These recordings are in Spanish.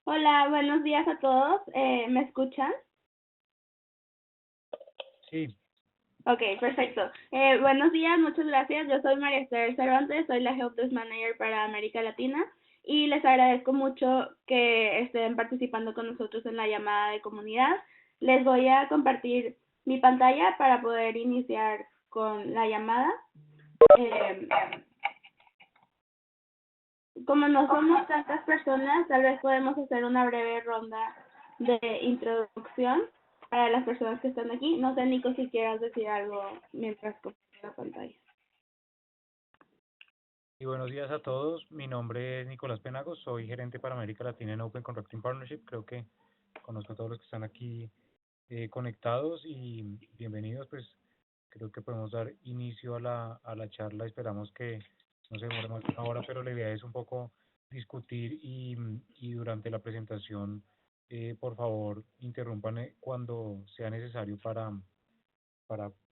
Hola, buenos días a todos. ¿Me escuchan? Sí, Ok, perfecto. Buenos días, muchas gracias. Yo soy María Esther Cervantes, soy la Helpdesk Manager para América Latina y les agradezco mucho que estén participando con nosotros en la llamada de comunidad. Les voy a compartir mi pantalla para poder iniciar con la llamada. Eh, Como no somos tantas personas, tal vez podemos hacer una breve ronda de introducción para las personas que están aquí. No sé, Nico, si quieras decir algo mientras comparto la pantalla. y buenos días a todos. Mi nombre es Nicolás Penagos, soy gerente para América Latina en Open Contracting Partnership. Creo que conozco a todos los que están aquí conectados y bienvenidos. Pues creo que podemos dar inicio a la charla. Esperamos que no se demore más de una hora, pero la idea es un poco discutir y durante la presentación, por favor, interrumpan cuando sea necesario para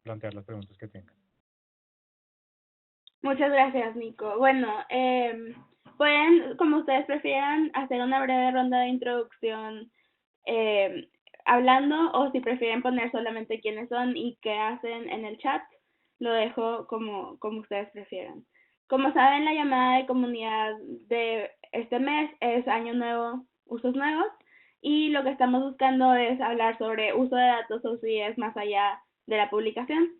plantear las preguntas que tengan. Muchas gracias, Nico. Bueno, pueden, como ustedes prefieran, hacer una breve ronda de introducción hablando o si prefieren poner solamente quiénes son y qué hacen en el chat, lo dejo como ustedes prefieran. Como saben, la llamada de comunidad de este mes es Año Nuevo, Usos Nuevos, y lo que estamos buscando es hablar sobre uso de datos OCS más allá de la publicación.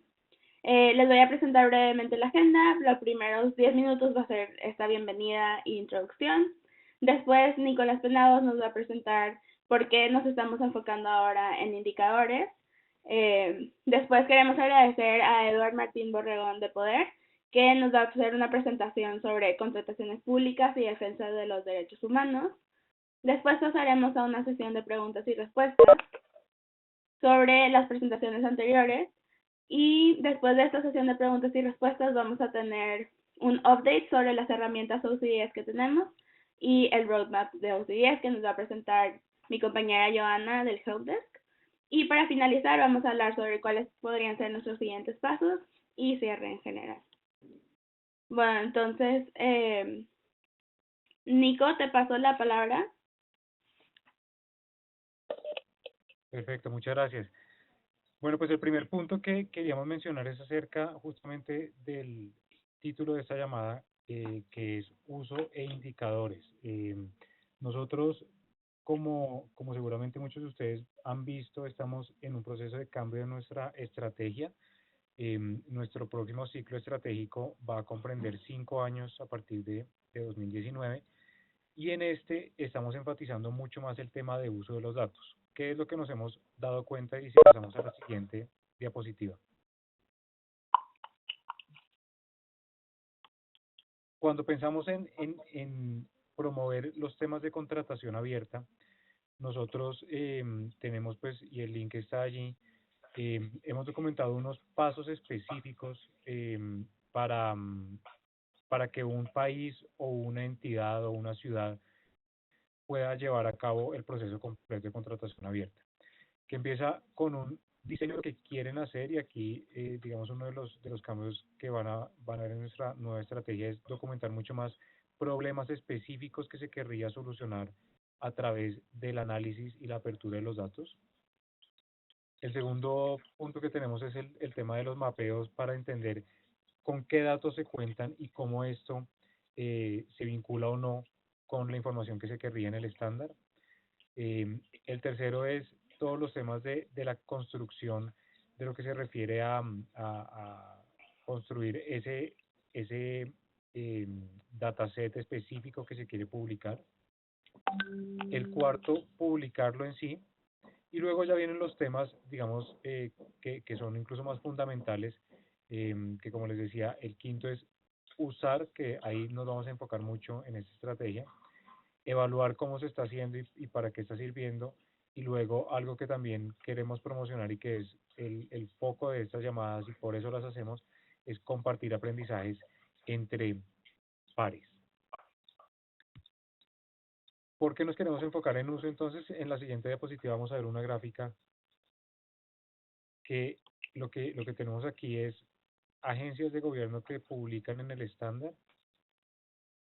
Les voy a presentar brevemente la agenda. Los primeros 10 minutos va a ser esta bienvenida e introducción. Después, Nicolás Penados nos va a presentar por qué nos estamos enfocando ahora en indicadores. Después queremos agradecer a Eduard Martín Borregón de Poder, que nos va a hacer una presentación sobre contrataciones públicas y defensa de los derechos humanos. Después pasaremos a una sesión de preguntas y respuestas sobre las presentaciones anteriores y después de esta sesión de preguntas y respuestas vamos a tener un update sobre las herramientas OCDS que tenemos y el roadmap de OCDS que nos va a presentar mi compañera Joana del Helpdesk. Y para finalizar vamos a hablar sobre cuáles podrían ser nuestros siguientes pasos y cierre en general. Bueno, entonces, Nico, te paso la palabra. Perfecto, muchas gracias. Bueno, pues el primer punto que queríamos mencionar es acerca justamente del título de esta llamada, que es uso e indicadores. Nosotros, como seguramente muchos de ustedes han visto, estamos en un proceso de cambio de nuestra estrategia. Nuestro próximo ciclo estratégico va a comprender 5 años a partir de 2019 y en este estamos enfatizando mucho más el tema de uso de los datos. ¿Qué es lo que nos hemos dado cuenta? Y si pasamos a la siguiente diapositiva. Cuando pensamos en promover los temas de contratación abierta, nosotros tenemos pues, y el link está allí, hemos documentado unos pasos específicos para, para que un país o una entidad o una ciudad pueda llevar a cabo el proceso completo de contratación abierta, que empieza con un diseño de lo que quieren hacer y aquí, digamos, uno de los cambios que van a ver en nuestra nueva estrategia es documentar mucho más problemas específicos que se querría solucionar a través del análisis y la apertura de los datos. El segundo punto que tenemos es el tema de los mapeos para entender con qué datos se cuentan y cómo esto se vincula o no con la información que se querría en el estándar. El tercero es todos los temas de la construcción, de lo que se refiere a construir ese dataset específico que se quiere publicar. El cuarto, publicarlo en sí. Y luego ya vienen los temas, digamos, que son incluso más fundamentales, que como les decía, el quinto es usar, que ahí nos vamos a enfocar mucho en esta estrategia, evaluar cómo se está haciendo y para qué está sirviendo, y luego algo que también queremos promocionar y que es el foco de estas llamadas y por eso las hacemos, es compartir aprendizajes entre pares. ¿Por qué nos queremos enfocar en uso? Entonces, en la siguiente diapositiva vamos a ver una gráfica que lo que tenemos aquí es agencias de gobierno que publican en el estándar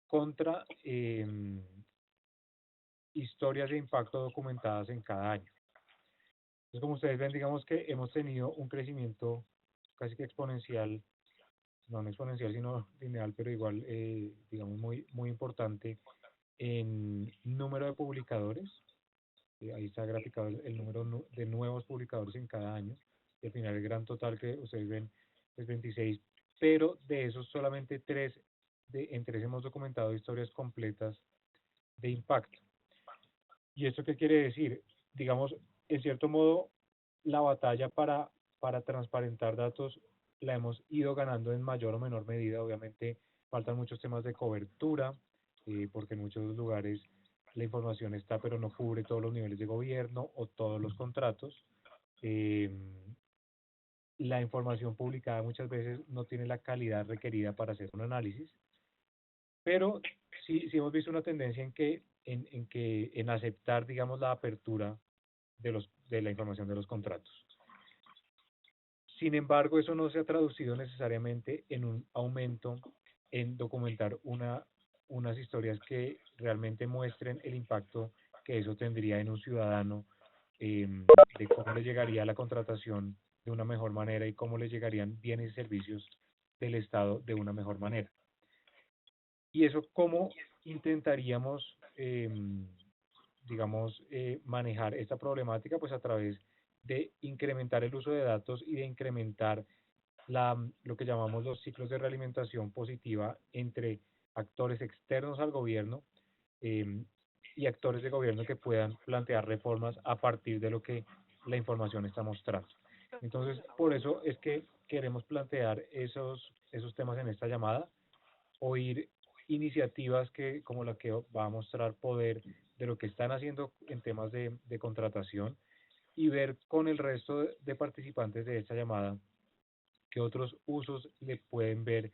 contra historias de impacto documentadas en cada año. Entonces, como ustedes ven, digamos que hemos tenido un crecimiento casi que exponencial, no exponencial, sino lineal, pero igual, digamos, muy importante en número de publicadores. Ahí está graficado el número de nuevos publicadores en cada año. Y al final el gran total que ustedes ven es 26, pero de esos solamente en 3 hemos documentado historias completas de impacto. ¿Y esto qué quiere decir? Digamos, en cierto modo, la batalla para transparentar datos la hemos ido ganando en mayor o menor medida. Obviamente faltan muchos temas de cobertura, porque en muchos lugares la información está, pero no cubre todos los niveles de gobierno o todos los contratos. Eh, la información publicada muchas veces no tiene la calidad requerida para hacer un análisis, pero sí hemos visto una tendencia en aceptar, digamos, la apertura de la información de los contratos. Sin embargo, eso no se ha traducido necesariamente en un aumento en documentar unas historias que realmente muestren el impacto que eso tendría en un ciudadano, de cómo le llegaría la contratación de una mejor manera y cómo le llegarían bienes y servicios del Estado de una mejor manera. Y eso, ¿cómo intentaríamos, digamos, manejar esta problemática? Pues a través de incrementar el uso de datos y de incrementar lo que llamamos los ciclos de realimentación positiva entre actores externos al gobierno, eh, y actores de gobierno que puedan plantear reformas a partir de lo que la información está mostrando. Entonces, por eso es que queremos plantear esos temas en esta llamada, oír iniciativas como la que va a mostrar Poder de lo que están haciendo en temas de contratación, y ver con el resto de participantes de esta llamada qué otros usos le pueden ver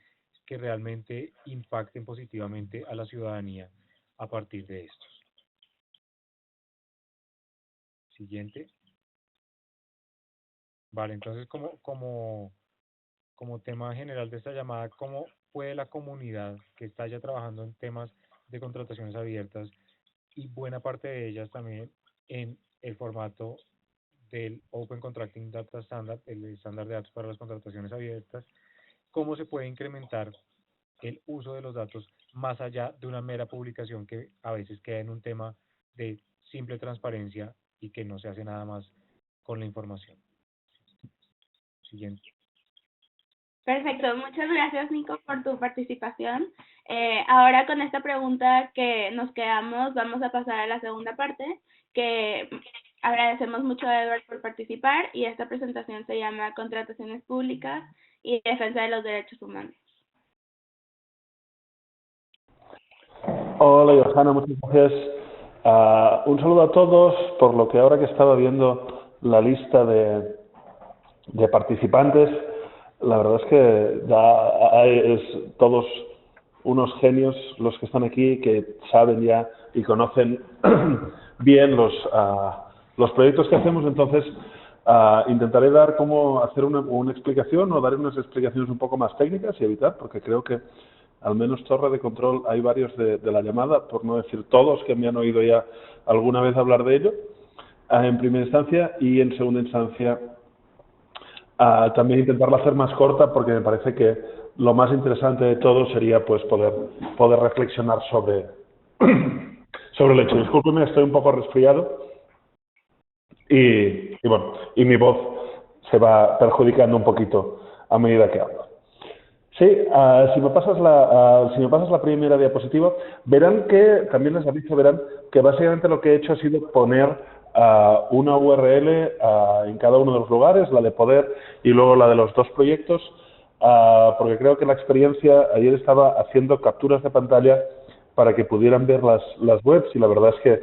que realmente impacten positivamente a la ciudadanía a partir de estos. Siguiente. Vale, entonces como tema general de esta llamada, ¿cómo puede la comunidad que está ya trabajando en temas de contrataciones abiertas, y buena parte de ellas también en el formato del Open Contracting Data Standard, el estándar de datos para las contrataciones abiertas, cómo se puede incrementar el uso de los datos más allá de una mera publicación que a veces queda en un tema de simple transparencia y que no se hace nada más con la información? Siguiente. Perfecto, muchas gracias Nico por tu participación. Ahora con esta pregunta que nos quedamos, vamos a pasar a la segunda parte, que agradecemos mucho a Edward por participar, y esta presentación se llama Contrataciones Públicas y Defensa de los Derechos Humanos. Hola Johanna, muchas gracias. Un saludo a todos. Por lo que ahora que estaba viendo la lista de participantes, la verdad es que todos unos genios los que están aquí, que saben ya y conocen bien los proyectos que hacemos. Entonces intentaré hacer una explicación, o dar unas explicaciones un poco más técnicas y evitar, porque creo que al menos torre de control hay varios de la llamada, por no decir todos, que me han oído ya alguna vez hablar de ello, en primera instancia. Y en segunda instancia también intentarla hacer más corta, porque me parece que lo más interesante de todo sería pues poder reflexionar sobre el hecho. Discúlpeme, estoy un poco resfriado y bueno, y mi voz se va perjudicando un poquito a medida que hablo. Sí, si me pasas la primera diapositiva, verán que, también les aviso, verán que básicamente lo que he hecho ha sido poner una URL en cada uno de los lugares, la de Poder y luego la de los dos proyectos, porque creo que la experiencia, ayer estaba haciendo capturas de pantalla para que pudieran ver las webs, y la verdad es que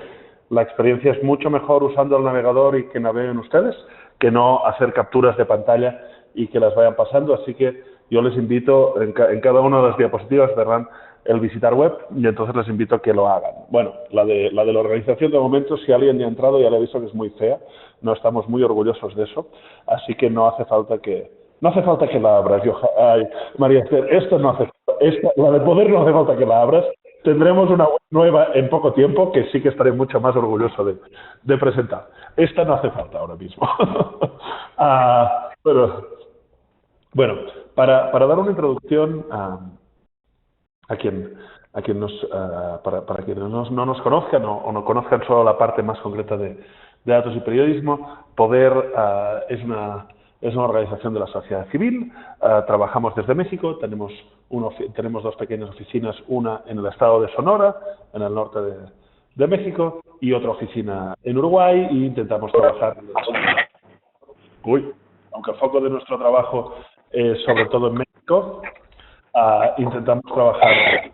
la experiencia es mucho mejor usando el navegador y que naveguen ustedes, que no hacer capturas de pantalla y que las vayan pasando. Así que yo les invito, en cada una de las diapositivas verán el visitar web, y entonces les invito a que lo hagan. Bueno, la de la organización, de momento, si alguien ya ha entrado, ya le he visto que es muy fea, no estamos muy orgullosos de eso, así que no hace falta que la abras. María Esther, esto no hace falta, la de Poder no hace falta que la abras, tendremos una web nueva en poco tiempo que sí que estaré mucho más orgulloso de presentar. Esta no hace falta ahora mismo. Pero, bueno, para dar una introducción a quien para quienes no nos conozcan o no conozcan solo la parte más concreta de datos y periodismo, Poder es una organización de la sociedad civil. Trabajamos desde México, tenemos dos pequeñas oficinas, una en el estado de Sonora, en el norte de México, y otra oficina en Uruguay, y intentamos trabajar. Aunque el foco de nuestro trabajo es sobre todo en México, intentamos trabajar.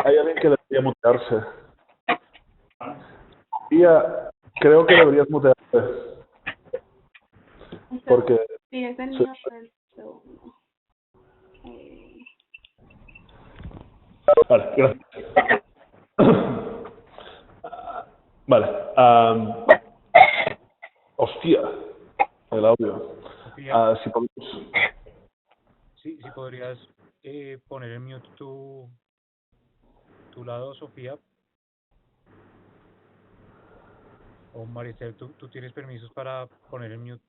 Hay alguien que debería mutearse. Creo que deberías mutearse. Porque... Sí, es el mío, el segundo. Vale, gracias. Vale. Hostia, el audio. Si podemos... Sí, si podrías poner en mute tu lado, Sofía. O Maricel, ¿tú tienes permisos para poner en mute?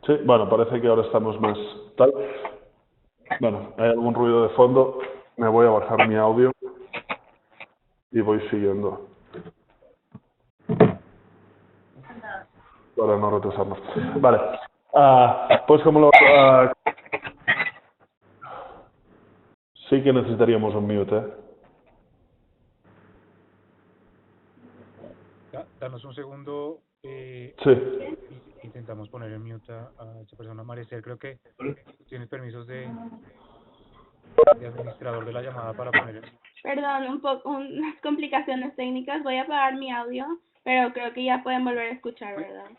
Sí, bueno, parece que ahora estamos más tal. Bueno, hay algún ruido de fondo. Me voy a bajar mi audio y voy siguiendo para no retrasarnos. Vale. Pues como sí que necesitaríamos un mute, ¿eh? Danos un segundo. Sí. Intentamos poner en mute a esa persona. Maricel, creo que tienes permisos de administrador de la llamada para poner en mute. Perdón, unas complicaciones técnicas. Voy a apagar mi audio, pero creo que ya pueden volver a escuchar, ¿verdad?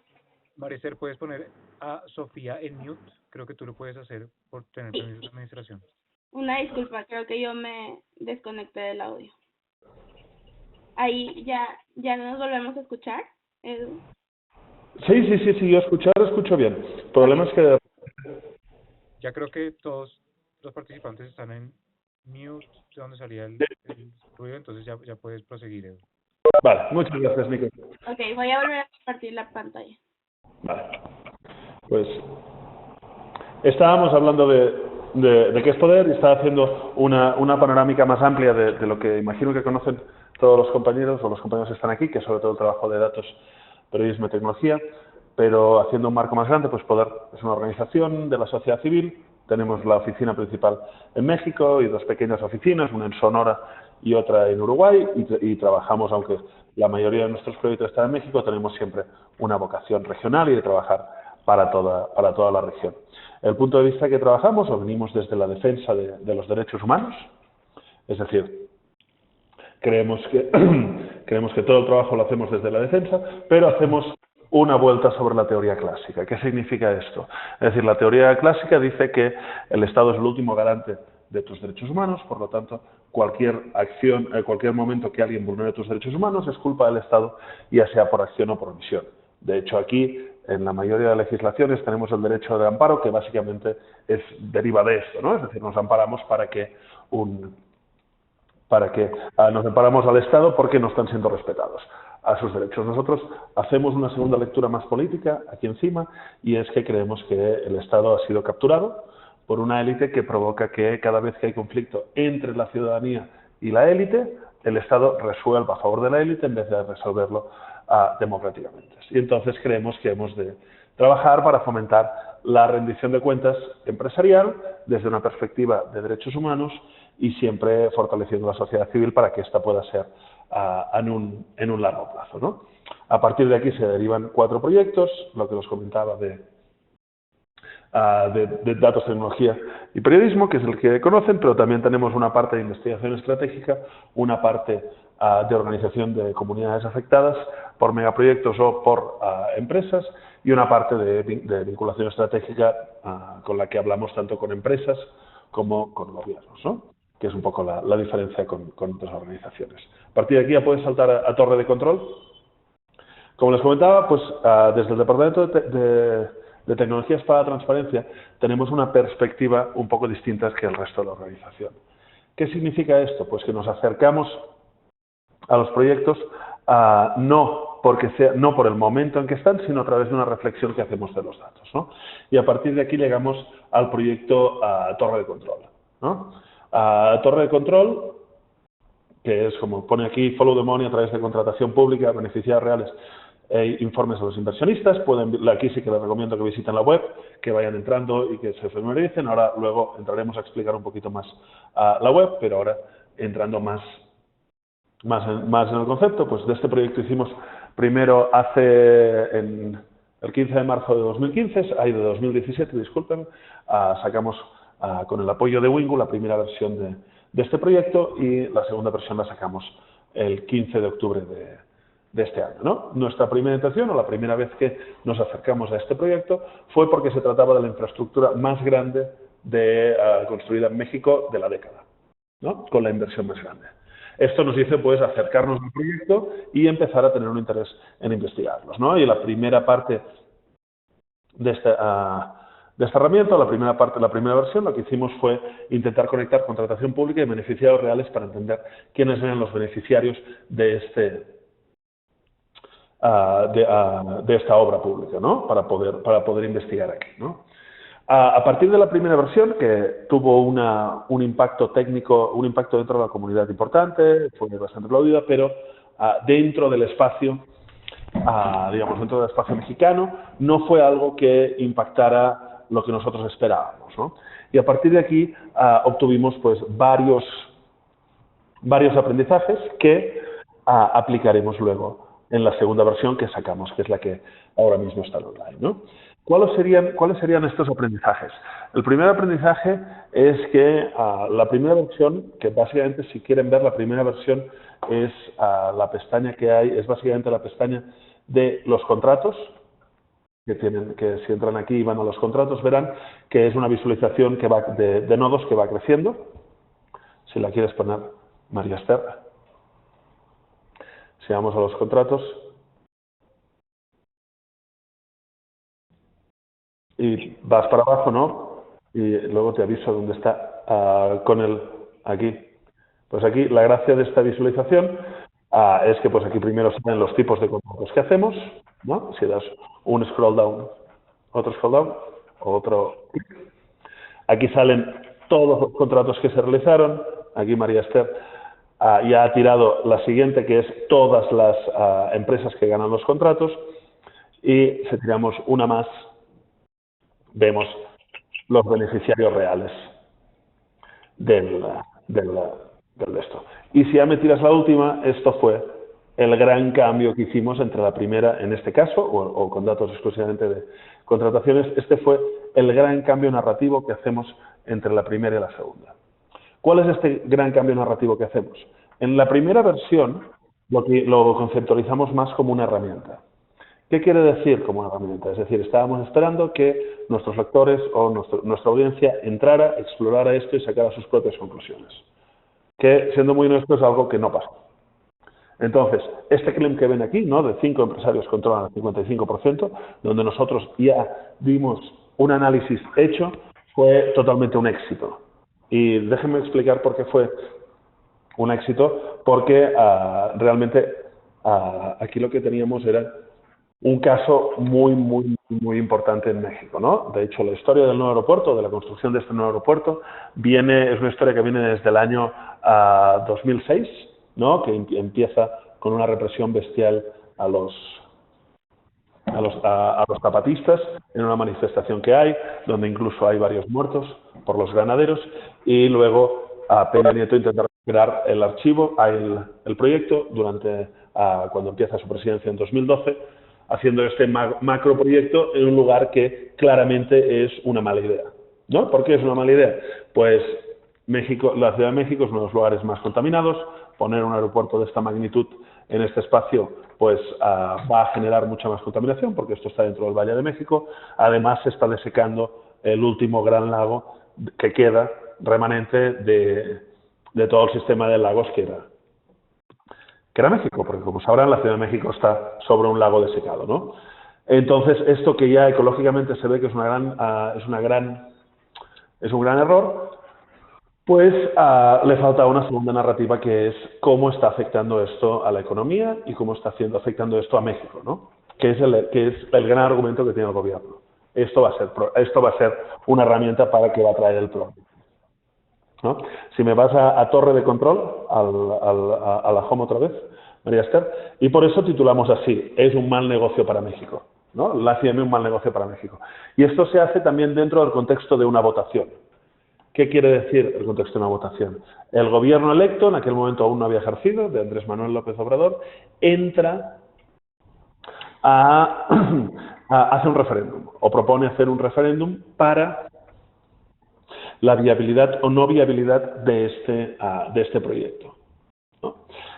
Maricel, ¿puedes poner a Sofía en mute? Creo que tú lo puedes hacer por tener permisos de administración. Una disculpa, creo que yo me desconecté del audio. Ahí ya no nos volvemos a escuchar, Edu. Sí, yo escucho bien. El problema es que... Ya creo que todos los participantes están en mute, de donde salía el ruido, entonces ya puedes proseguir, Edu. Vale, muchas gracias, Nico. Ok, voy a volver a compartir la pantalla. Vale. Pues estábamos hablando de qué es Poder, y estaba haciendo una panorámica más amplia de lo que imagino que conocen todos los compañeros, o los compañeros que están aquí, que es sobre todo el trabajo de datos, periodismo y tecnología, pero haciendo un marco más grande, pues Poder es una organización de la sociedad civil. Tenemos la oficina principal en México y dos pequeñas oficinas, una en Sonora y otra en Uruguay, y trabajamos, aunque la mayoría de nuestros proyectos están en México, tenemos siempre una vocación regional y de trabajar para toda la región. El punto de vista que trabajamos, o venimos desde la defensa de los derechos humanos, es decir, creemos que todo el trabajo lo hacemos desde la defensa, pero hacemos una vuelta sobre la teoría clásica. ¿Qué significa esto? Es decir, la teoría clásica dice que el Estado es el último garante de tus derechos humanos, por lo tanto, cualquier acción, cualquier momento que alguien vulnere tus derechos humanos es culpa del Estado, ya sea por acción o por omisión. De hecho, aquí, en la mayoría de legislaciones, tenemos el derecho de amparo, que básicamente deriva de esto, ¿no? Es decir, nos amparamos nos amparamos al Estado porque no están siendo respetados a sus derechos. Nosotros hacemos una segunda lectura más política aquí encima, y es que creemos que el Estado ha sido capturado por una élite que provoca que cada vez que hay conflicto entre la ciudadanía y la élite, el Estado resuelva a favor de la élite en vez de resolverlo democráticamente. Y entonces creemos que hemos de trabajar para fomentar la rendición de cuentas empresarial desde una perspectiva de derechos humanos, y siempre fortaleciendo la sociedad civil para que ésta pueda ser en un largo plazo, ¿no? A partir de aquí se derivan 4 proyectos, lo que os comentaba de datos, tecnología y periodismo, que es el que conocen, pero también tenemos una parte de investigación estratégica, una parte de organización de comunidades afectadas por megaproyectos o por empresas, y una parte de vinculación estratégica con la que hablamos tanto con empresas como con gobiernos, ¿no? Que es un poco la diferencia con otras organizaciones. A partir de aquí ya puedes saltar a torre de control. Como les comentaba, pues desde el Departamento de tecnologías para la transparencia, tenemos una perspectiva un poco distinta que el resto de la organización. ¿Qué significa esto? Pues que nos acercamos a los proyectos no por el momento en que están, sino a través de una reflexión que hacemos de los datos, ¿no? Y a partir de aquí llegamos al proyecto Torre de Control, ¿no? Torre de Control, que es como pone aquí, follow the money a través de contratación pública, beneficiarios reales e informes a los inversionistas. Aquí sí que les recomiendo que visiten la web, que vayan entrando y que se familiaricen. Ahora luego entraremos a explicar un poquito más la web, pero ahora entrando más en el concepto, pues de este proyecto hicimos primero el 15 de marzo de 2015, de 2017, disculpen, sacamos con el apoyo de Wingu la primera versión de este proyecto y la segunda versión la sacamos el 15 de octubre de este año, ¿no? Nuestra primera intención, o la primera vez que nos acercamos a este proyecto, fue porque se trataba de la infraestructura más grande construida en México de la década, ¿no? Con la inversión más grande. Esto nos hizo pues acercarnos al proyecto y empezar a tener un interés en investigarlos, ¿no? Y la primera parte de esta herramienta, la primera versión, lo que hicimos fue intentar conectar contratación pública y beneficiarios reales para entender quiénes eran los beneficiarios de esta obra pública, ¿no? Para poder investigar aquí, ¿no? A partir de la primera versión, que tuvo un impacto técnico, un impacto dentro de la comunidad importante, fue bastante aplaudida, pero dentro del espacio, digamos, dentro del espacio mexicano, no fue algo que impactara lo que nosotros esperábamos, ¿no? Y a partir de aquí obtuvimos pues varios aprendizajes que aplicaremos luego en la segunda versión que sacamos, que es la que ahora mismo está online, ¿no? ¿Cuáles serían estos aprendizajes? El primer aprendizaje es que la primera versión, que básicamente si quieren ver la primera versión es la pestaña que hay, es básicamente la pestaña de los contratos, que si entran aquí y van a los contratos verán que es una visualización que va de nodos que va creciendo. Si la quieres poner, María Esther. Si vamos a los contratos. Y vas para abajo, ¿no? Y luego te aviso dónde está aquí. Pues aquí la gracia de esta visualización es que pues aquí primero salen los tipos de contratos que hacemos, ¿no? Si das un scroll down, otro clic. Aquí salen todos los contratos que se realizaron. Aquí María Esther ya ha tirado la siguiente, que es todas las empresas que ganan los contratos. Y si tiramos una más, vemos los beneficiarios reales del esto. Y si ya me tiras la última, esto fue el gran cambio que hicimos entre la primera, en este caso, o con datos exclusivamente de contrataciones, este fue el gran cambio narrativo que hacemos entre la primera y la segunda. ¿Cuál es este gran cambio narrativo que hacemos? En la primera versión lo conceptualizamos más como una herramienta. ¿Qué quiere decir como una herramienta? Es decir, estábamos esperando que nuestros lectores o nuestra audiencia entrara, explorara esto y sacara sus propias conclusiones. Que, siendo muy honesto, es algo que no pasó. Entonces, este claim que ven aquí, ¿no? De 5 empresarios controlan el 55%, donde nosotros ya dimos un análisis hecho, fue totalmente un éxito. Y déjenme explicar por qué fue un éxito, porque realmente aquí lo que teníamos era un caso muy, muy, muy importante en México, ¿no? De hecho, la historia del nuevo aeropuerto, de la construcción de este nuevo aeropuerto, es una historia que viene desde el año 2006, ¿no? Que empieza con una represión bestial a los zapatistas en una manifestación que hay, donde incluso hay varios muertos por los granaderos, y luego Peña Nieto intenta recuperar el archivo, el proyecto, cuando empieza su presidencia en 2012, haciendo este macroproyecto en un lugar que claramente es una mala idea, ¿no? ¿Por qué es una mala idea? Pues la Ciudad de México es uno de los lugares más contaminados. Poner un aeropuerto de esta magnitud en este espacio pues va a generar mucha más contaminación, porque esto está dentro del Valle de México. Además, se está desecando el último gran lago que queda remanente de todo el sistema de lagos que era México, porque como sabrán, la Ciudad de México está sobre un lago desecado, ¿no? Entonces, esto que ya ecológicamente se ve que es un gran error, pues le falta una segunda narrativa, que es cómo está afectando esto a la economía y cómo está afectando esto a México, ¿no? Que es el gran argumento que tiene el gobierno. Esto va a ser una herramienta para que va a traer el PRO, ¿no? Si me vas a torre de control, a la home otra vez, María Esther, y por eso titulamos así: es un mal negocio para México, ¿no? La CIEM es un mal negocio para México. Y esto se hace también dentro del contexto de una votación. ¿Qué quiere decir el contexto de una votación? El gobierno electo, en aquel momento aún no había ejercido, de Andrés Manuel López Obrador, entra hace un referéndum, o propone hacer un referéndum para la viabilidad o no viabilidad de este proyecto, ¿no?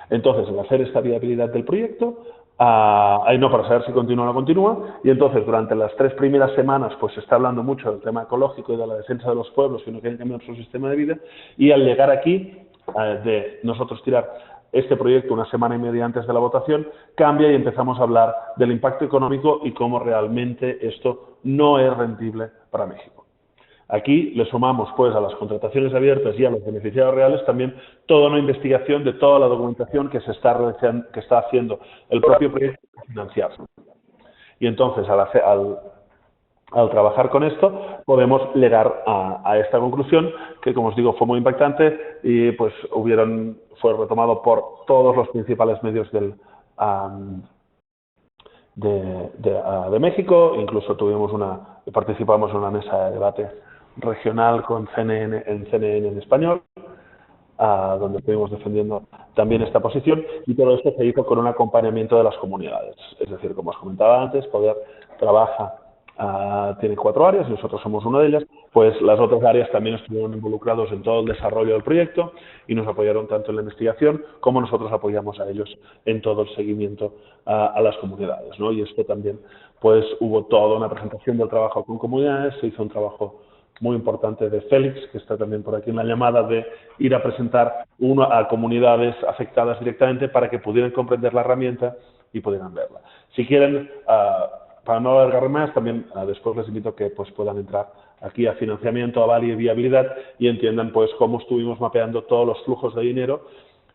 Entonces, al hacer esta viabilidad del proyecto, no, para saber si continúa o no continúa, y entonces durante las 3 primeras semanas pues se está hablando mucho del tema ecológico y de la defensa de los pueblos que no quieren cambiar su sistema de vida, y al llegar aquí, de nosotros tirar este proyecto una semana y media antes de la votación, cambia y empezamos a hablar del impacto económico y cómo realmente esto no es rentable para México. Aquí le sumamos pues a las contrataciones abiertas y a los beneficiarios reales también toda una investigación de toda la documentación que está haciendo el propio proyecto para financiarse. Y entonces al trabajar con esto podemos llegar a esta conclusión que, como os digo, fue muy impactante y pues fue retomado por todos los principales medios de México. Incluso participamos en una mesa de debate regional con CNN en español, donde estuvimos defendiendo también esta posición, y todo esto se hizo con un acompañamiento de las comunidades. Es decir, como os comentaba antes, Poder trabaja, tiene 4 áreas, y nosotros somos una de ellas, pues las otras áreas también estuvieron involucrados en todo el desarrollo del proyecto y nos apoyaron tanto en la investigación como nosotros apoyamos a ellos en todo el seguimiento a las comunidades, ¿no? Y esto también, pues hubo toda una presentación del trabajo con comunidades, se hizo un trabajo muy importante de Félix, que está también por aquí en la llamada, de ir a presentar a comunidades afectadas directamente para que pudieran comprender la herramienta y pudieran verla. Si quieren, para no alargar más, también después les invito a que pues, puedan entrar aquí a financiamiento, aval y viabilidad y entiendan pues cómo estuvimos mapeando todos los flujos de dinero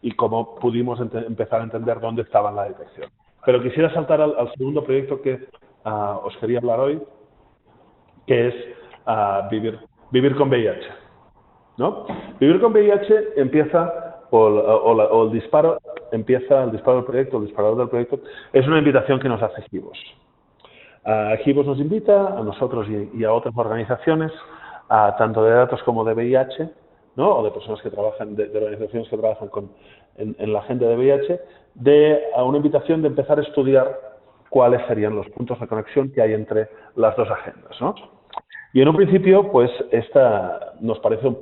y cómo pudimos empezar a entender dónde estaba la detección. Pero quisiera saltar al segundo proyecto que os quería hablar hoy, que es vivir con VIH, ¿no? Vivir con VIH empieza, el disparo del proyecto, el disparador del proyecto, es una invitación que nos hace Givos. Givos nos invita, a nosotros y a otras organizaciones, tanto de datos como de VIH, ¿no? O de personas que trabajan, de organizaciones que trabajan en la agenda de VIH, a una invitación de empezar a estudiar cuáles serían los puntos de conexión que hay entre las dos agendas, ¿no? Y en un principio, pues, nos parecen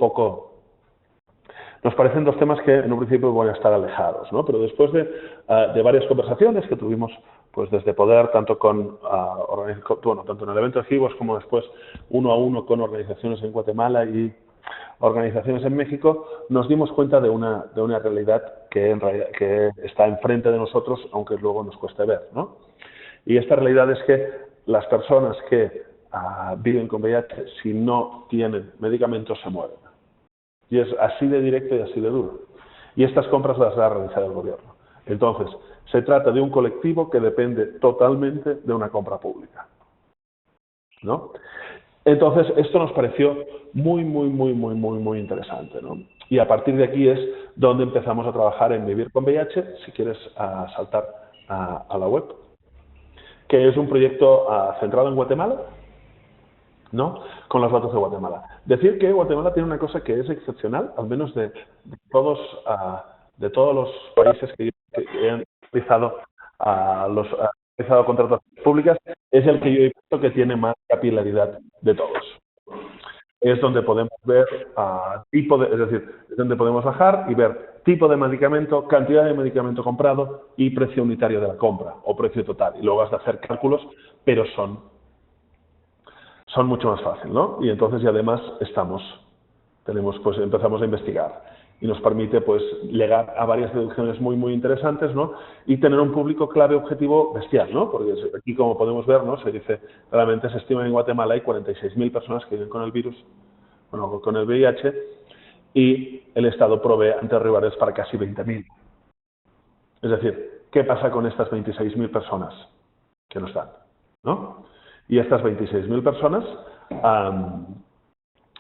dos temas que en un principio van a estar alejados, ¿no? Pero después de varias conversaciones que tuvimos, pues desde Poder, tanto tanto en el evento de Givos como después uno a uno con organizaciones en Guatemala y organizaciones en México, nos dimos cuenta de una realidad que está enfrente de nosotros, aunque luego nos cueste ver, ¿no? Y esta realidad es que las personas que viven con VIH, si no tienen medicamentos, se mueren. Y es así de directo y así de duro. Y estas compras las va a realizar el gobierno. Entonces, se trata de un colectivo que depende totalmente de una compra pública, ¿no? Entonces, esto nos pareció muy interesante, ¿no? Y a partir de aquí es donde empezamos a trabajar en Vivir con VIH, si quieres saltar a la web, que es un proyecto centrado en Guatemala, ¿no? Con los datos de Guatemala. Decir que Guatemala tiene una cosa que es excepcional, al menos de todos los países que han realizado contrataciones públicas, es el que yo he visto que tiene más capilaridad de todos. Es donde podemos ver es decir, es donde podemos bajar y ver tipo de medicamento, cantidad de medicamento comprado y precio unitario de la compra o precio total. Y luego has de hacer cálculos, pero son mucho más fácil, ¿no? Y entonces, y además, empezamos a investigar. y nos permite pues llegar a varias deducciones muy muy interesantes, ¿no? Y tener un público clave objetivo bestial, ¿no? Porque aquí, como podemos ver, ¿no? Se dice claramente, se estima en Guatemala hay 46.000 personas que viven con el virus, bueno, con el VIH, y el Estado provee antirretrovirales para casi 20.000. Es decir, ¿qué pasa con estas 26.000 personas que no están, ¿no? Y estas 26.000 personas,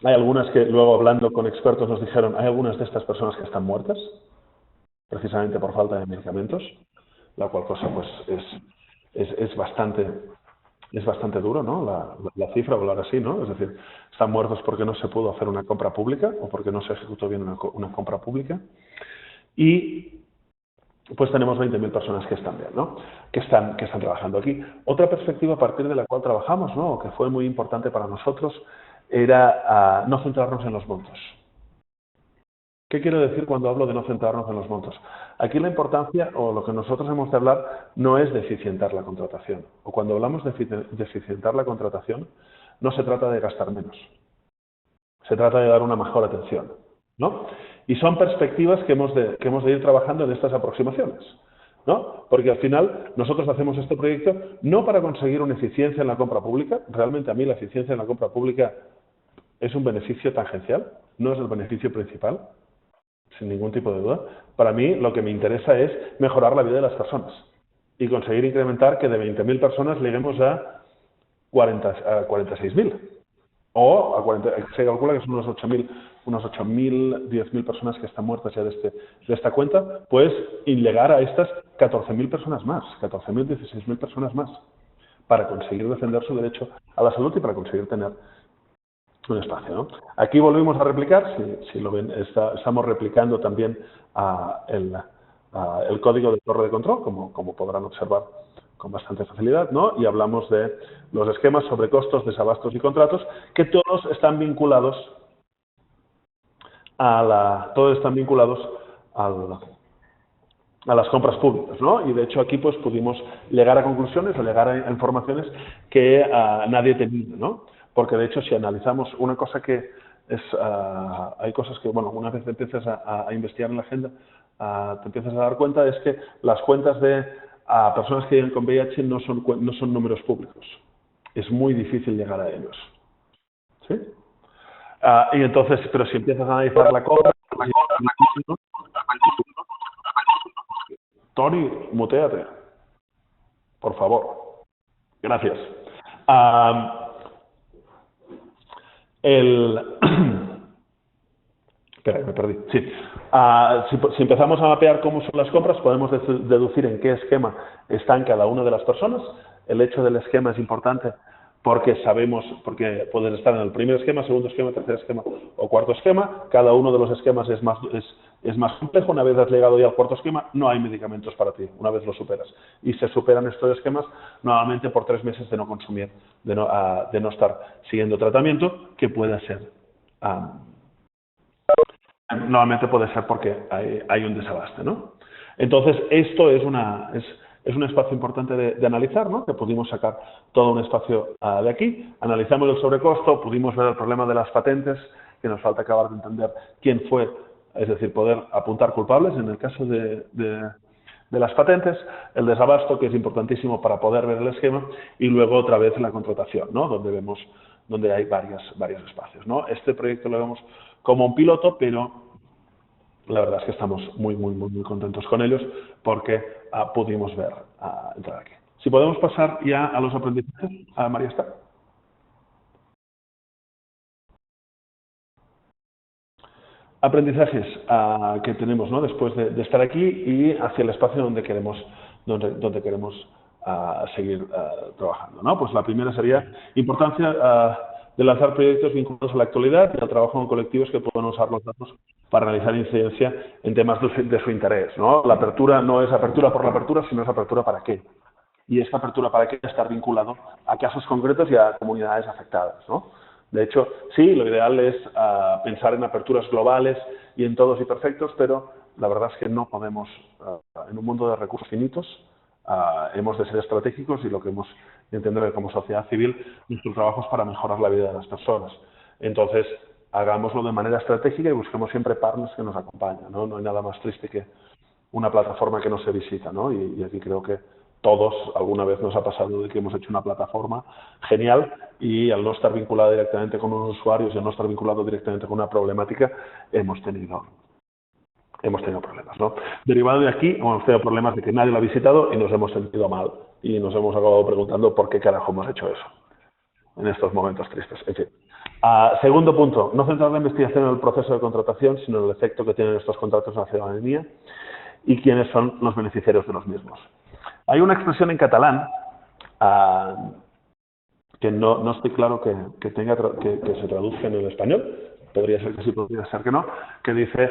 hay algunas que luego, hablando con expertos, nos dijeron, hay algunas de estas personas que están muertas, precisamente por falta de medicamentos, la cual cosa pues es bastante duro, ¿no? La cifra, hablar así, ¿no? Es decir, están muertos porque no se pudo hacer una compra pública o porque no se ejecutó bien una compra pública. Y pues tenemos 20.000 personas que están bien, ¿no? Que están trabajando aquí. Otra perspectiva a partir de la cual trabajamos, ¿no? Que fue muy importante para nosotros, era no centrarnos en los montos. ¿Qué quiero decir cuando hablo de no centrarnos en los montos? Aquí la importancia, o lo que nosotros hemos de hablar, no es de eficientar la contratación. O cuando hablamos de eficientar la contratación, no se trata de gastar menos. Se trata de dar una mejor atención, ¿no? Y son perspectivas que hemos de ir trabajando en estas aproximaciones, ¿no? Porque al final nosotros hacemos este proyecto no para conseguir una eficiencia en la compra pública. Realmente a mí la eficiencia en la compra pública es un beneficio tangencial, no es el beneficio principal, sin ningún tipo de duda. Para mí lo que me interesa es mejorar la vida de las personas y conseguir incrementar que de 20.000 personas lleguemos a 46.000. O se calcula que son unos 8.000, 10.000 personas que están muertas ya de esta cuenta, pues y llegar a estas 14.000 personas más, 14.000, 16.000 personas más, para conseguir defender su derecho a la salud y para conseguir tener un espacio, ¿no? Aquí volvimos a replicar, si lo ven, estamos replicando también el código de torre de control, como podrán observar con bastante facilidad, ¿no? Y hablamos de los esquemas sobre costos, desabastos y contratos, que todos están vinculados a las compras públicas, ¿no? Y de hecho aquí pues pudimos llegar a conclusiones o llegar a informaciones que nadie tenía, ¿no? Porque de hecho si analizamos una cosa que es, hay cosas que, bueno, una vez empiezas a investigar en la agenda, te empiezas a dar cuenta, es que las cuentas de personas que viven con VIH no son números públicos. Es muy difícil llegar a ellos, ¿sí? Y entonces, pero si empiezas a analizar la compra, Tony, muteate, por favor. Gracias. Espera, me perdí. Sí. Si empezamos a mapear cómo son las compras, podemos deducir en qué esquema están cada una de las personas. El hecho del esquema es importante porque puedes estar en el primer esquema, segundo esquema, tercer esquema o cuarto esquema. Cada uno de los esquemas es más complejo. Una vez has llegado ya al cuarto esquema, no hay medicamentos para ti, una vez lo superas. Y se superan estos esquemas normalmente por 3 meses de no consumir, de no estar siguiendo tratamiento, que puede ser... Normalmente puede ser porque hay un desabaste, ¿no? Entonces, esto es un espacio importante de analizar, ¿no? Que pudimos sacar todo un espacio de aquí. Analizamos el sobrecosto, pudimos ver el problema de las patentes, que nos falta acabar de entender quién fue, es decir, poder apuntar culpables en el caso de las patentes, el desabasto, que es importantísimo para poder ver el esquema, y luego otra vez la contratación, ¿no? Donde hay varios espacios, ¿no? Este proyecto lo vemos como un piloto, pero la verdad es que estamos muy contentos con ellos porque pudimos ver entrar aquí. Si podemos pasar ya a los aprendizajes, María está. Aprendizajes que tenemos, ¿no? Después de estar aquí y hacia el espacio donde queremos seguir trabajando, ¿no? Pues la primera sería importancia de lanzar proyectos vinculados a la actualidad y al trabajo con colectivos que puedan usar los datos para realizar incidencia en temas de su interés, ¿no? La apertura no es apertura por la apertura, sino es apertura para qué. Y esta apertura para qué está vinculado a casos concretos y a comunidades afectadas, ¿no? De hecho, sí, lo ideal es pensar en aperturas globales y en todos y perfectos, pero la verdad es que no podemos, en un mundo de recursos finitos, hemos de ser estratégicos y lo que hemos de entender como sociedad civil, nuestro trabajo es para mejorar la vida de las personas. Entonces, hagámoslo de manera estratégica y busquemos siempre partners que nos acompañen, ¿no? No hay nada más triste que una plataforma que no se visita, ¿no? Y aquí creo que todos alguna vez nos ha pasado de que hemos hecho una plataforma genial y al no estar vinculada directamente con unos usuarios y al no estar vinculado directamente con una problemática, hemos tenido problemas, ¿no? Derivado de aquí, hemos tenido problemas de que nadie lo ha visitado y nos hemos sentido mal y nos hemos acabado preguntando por qué carajo hemos hecho eso en estos momentos tristes. En fin. Segundo punto, no centrar la investigación en el proceso de contratación, sino en el efecto que tienen estos contratos en la ciudadanía y quiénes son los beneficiarios de los mismos. Hay una expresión en catalán que no estoy claro que se traduzca en el español, podría ser que sí, podría ser que no, que dice,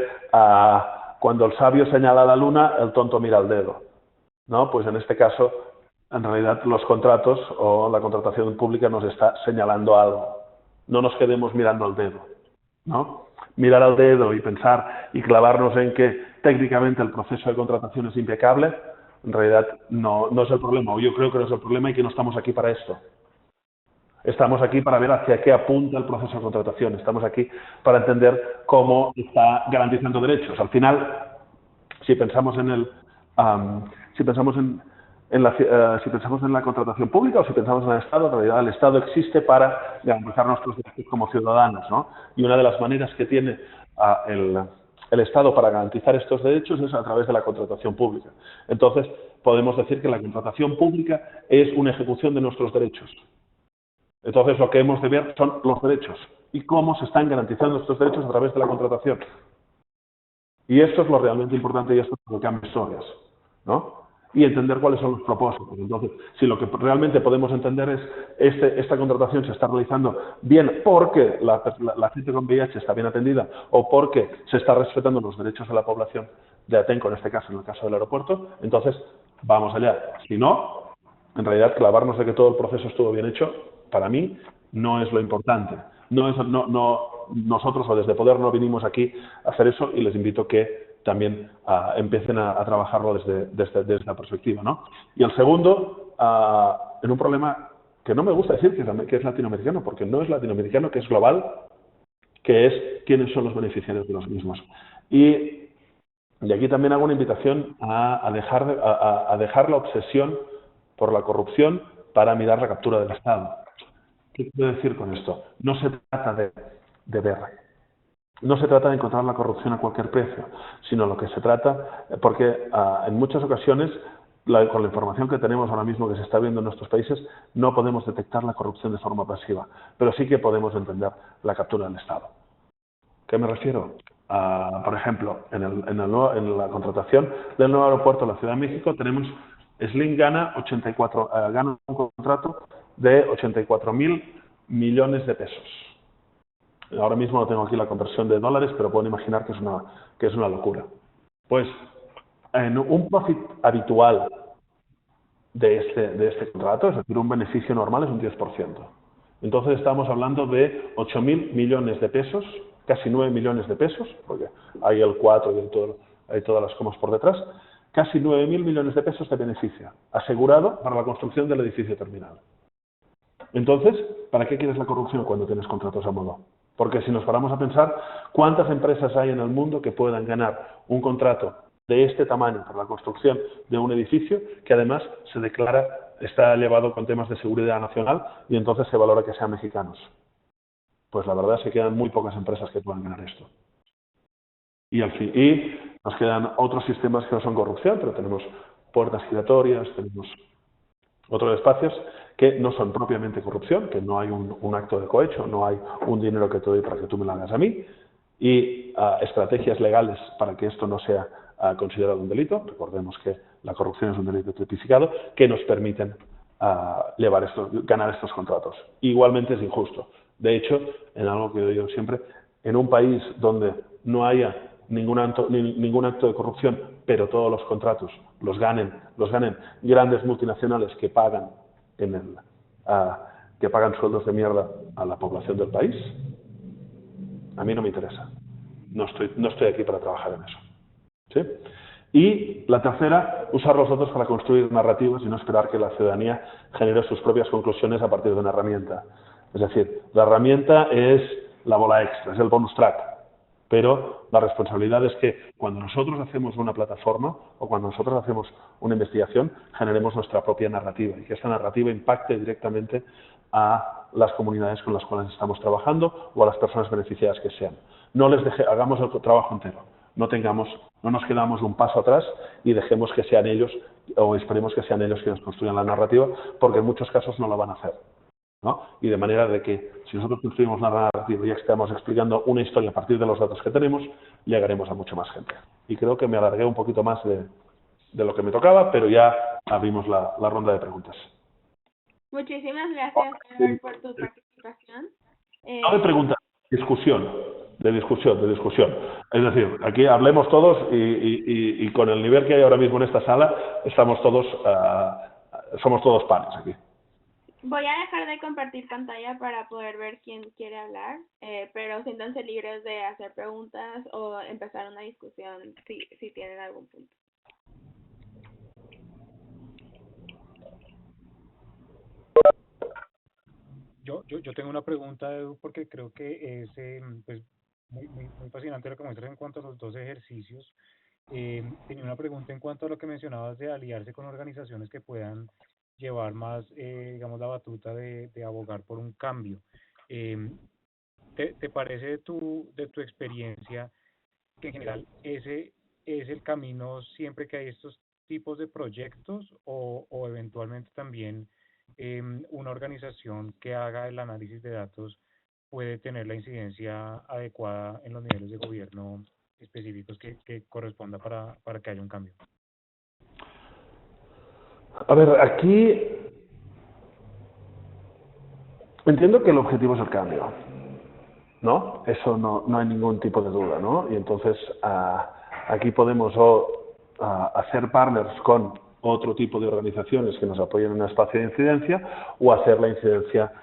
cuando el sabio señala la luna, el tonto mira el dedo, ¿no? Pues en este caso, en realidad, los contratos o la contratación pública nos está señalando algo. No nos quedemos mirando el dedo, ¿no? Mirar al dedo y pensar y clavarnos en que técnicamente el proceso de contratación es impecable, en realidad no es el problema, o yo creo que no es el problema y que no estamos aquí para esto. Estamos aquí para ver hacia qué apunta el proceso de contratación. Estamos aquí para entender cómo está garantizando derechos. Al final, si pensamos en la contratación pública o si pensamos en el Estado, en realidad el Estado existe para garantizar nuestros derechos como ciudadanos, ¿no? Y una de las maneras que tiene el Estado para garantizar estos derechos es a través de la contratación pública. Entonces, podemos decir que la contratación pública es una ejecución de nuestros derechos. Entonces, lo que hemos de ver son los derechos y cómo se están garantizando estos derechos a través de la contratación. Y esto es lo realmente importante y esto es lo que cambia historias, ¿no? Y entender cuáles son los propósitos. Entonces, si lo que realmente podemos entender es esta contratación se está realizando bien porque la gente con VIH está bien atendida o porque se está respetando los derechos de la población de Atenco, en este caso, en el caso del aeropuerto, entonces vamos allá. Si no, en realidad, clavarnos de que todo el proceso estuvo bien hecho, para mí, no es lo importante. Nosotros, o desde Poder, no vinimos aquí a hacer eso y les invito que también empiecen a trabajarlo desde la perspectiva, ¿no? Y el segundo, en un problema que no me gusta decir que es latinoamericano, porque no es latinoamericano, que es global, que es quiénes son los beneficiarios de los mismos. Y aquí también hago una invitación a dejar la obsesión por la corrupción para mirar la captura del Estado. ¿Qué quiero decir con esto? No se trata de ver. No se trata de encontrar la corrupción a cualquier precio, sino lo que se trata, porque en muchas ocasiones, con la información que tenemos ahora mismo que se está viendo en nuestros países, no podemos detectar la corrupción de forma pasiva, pero sí que podemos entender la captura del Estado. ¿Qué me refiero? Por ejemplo, en la contratación del nuevo aeropuerto de la Ciudad de México, Slim gana un contrato de 84.000 millones de pesos. Ahora mismo no tengo aquí la conversión de dólares, pero pueden imaginar que es una locura. Pues en un profit habitual de este contrato, es decir, un beneficio normal es un 10%. Entonces estamos hablando de 8.000 millones de pesos, casi 9 millones de pesos, porque hay el 4 y hay todas las comas por detrás, casi 9.000 millones de pesos de beneficio, asegurado para la construcción del edificio terminal. Entonces, ¿para qué quieres la corrupción cuando tienes contratos a modo? Porque si nos paramos a pensar, ¿cuántas empresas hay en el mundo que puedan ganar un contrato de este tamaño para la construcción de un edificio que además se declara, está llevado con temas de seguridad nacional y entonces se valora que sean mexicanos? Pues la verdad es que quedan muy pocas empresas que puedan ganar esto. Y nos quedan otros sistemas que no son corrupción, pero tenemos puertas giratorias, tenemos otros espacios que no son propiamente corrupción, que no hay un acto de cohecho, no hay un dinero que te doy para que tú me lo hagas a mí, y estrategias legales para que esto no sea considerado un delito. Recordemos que la corrupción es un delito tipificado, que nos permiten ganar estos contratos. Igualmente es injusto. De hecho, en algo que digo siempre, en un país donde no haya ningún acto de corrupción, pero todos los contratos los ganen grandes multinacionales que pagan sueldos de mierda a la población del país, a mí no me interesa. No estoy aquí para trabajar en eso. ¿Sí? Y la tercera, usar los datos para construir narrativas y no esperar que la ciudadanía genere sus propias conclusiones a partir de una herramienta. Es decir, la herramienta es la bola extra, es el bonus track. Pero la responsabilidad es que cuando nosotros hacemos una plataforma o cuando nosotros hacemos una investigación, generemos nuestra propia narrativa y que esta narrativa impacte directamente a las comunidades con las cuales estamos trabajando o a las personas beneficiadas que sean. No les hagamos el trabajo entero, no nos quedamos un paso atrás y dejemos que sean ellos o esperemos que sean ellos quienes construyan la narrativa, porque en muchos casos no lo van a hacer, ¿no? Y de manera de que si nosotros construimos una narrativa y estamos explicando una historia a partir de los datos que tenemos, llegaremos a mucha más gente. Y creo que me alargué un poquito más de lo que me tocaba, pero ya abrimos la ronda de preguntas. Muchísimas gracias, Edward, por tu participación. No de preguntas, discusión. Es decir, aquí hablemos todos y con el nivel que hay ahora mismo en esta sala, somos todos pares aquí. Voy a dejar de compartir pantalla para poder ver quién quiere hablar, pero siéntanse libres de hacer preguntas o empezar una discusión si tienen algún punto. Yo tengo una pregunta, Edu, porque creo que es pues, muy fascinante lo que muestras en cuanto a los dos ejercicios. Tenía una pregunta en cuanto a lo que mencionabas de aliarse con organizaciones que puedan llevar más, digamos, la batuta de abogar por un cambio. ¿Te parece de tu experiencia que en general ese es el camino siempre que hay estos tipos de proyectos o eventualmente también una organización que haga el análisis de datos puede tener la incidencia adecuada en los niveles de gobierno específicos que corresponda para que haya un cambio? A ver, aquí entiendo que el objetivo es el cambio, ¿no? Eso no hay ningún tipo de duda, ¿no? Y entonces aquí podemos hacer partners con otro tipo de organizaciones que nos apoyen en un espacio de incidencia o hacer la incidencia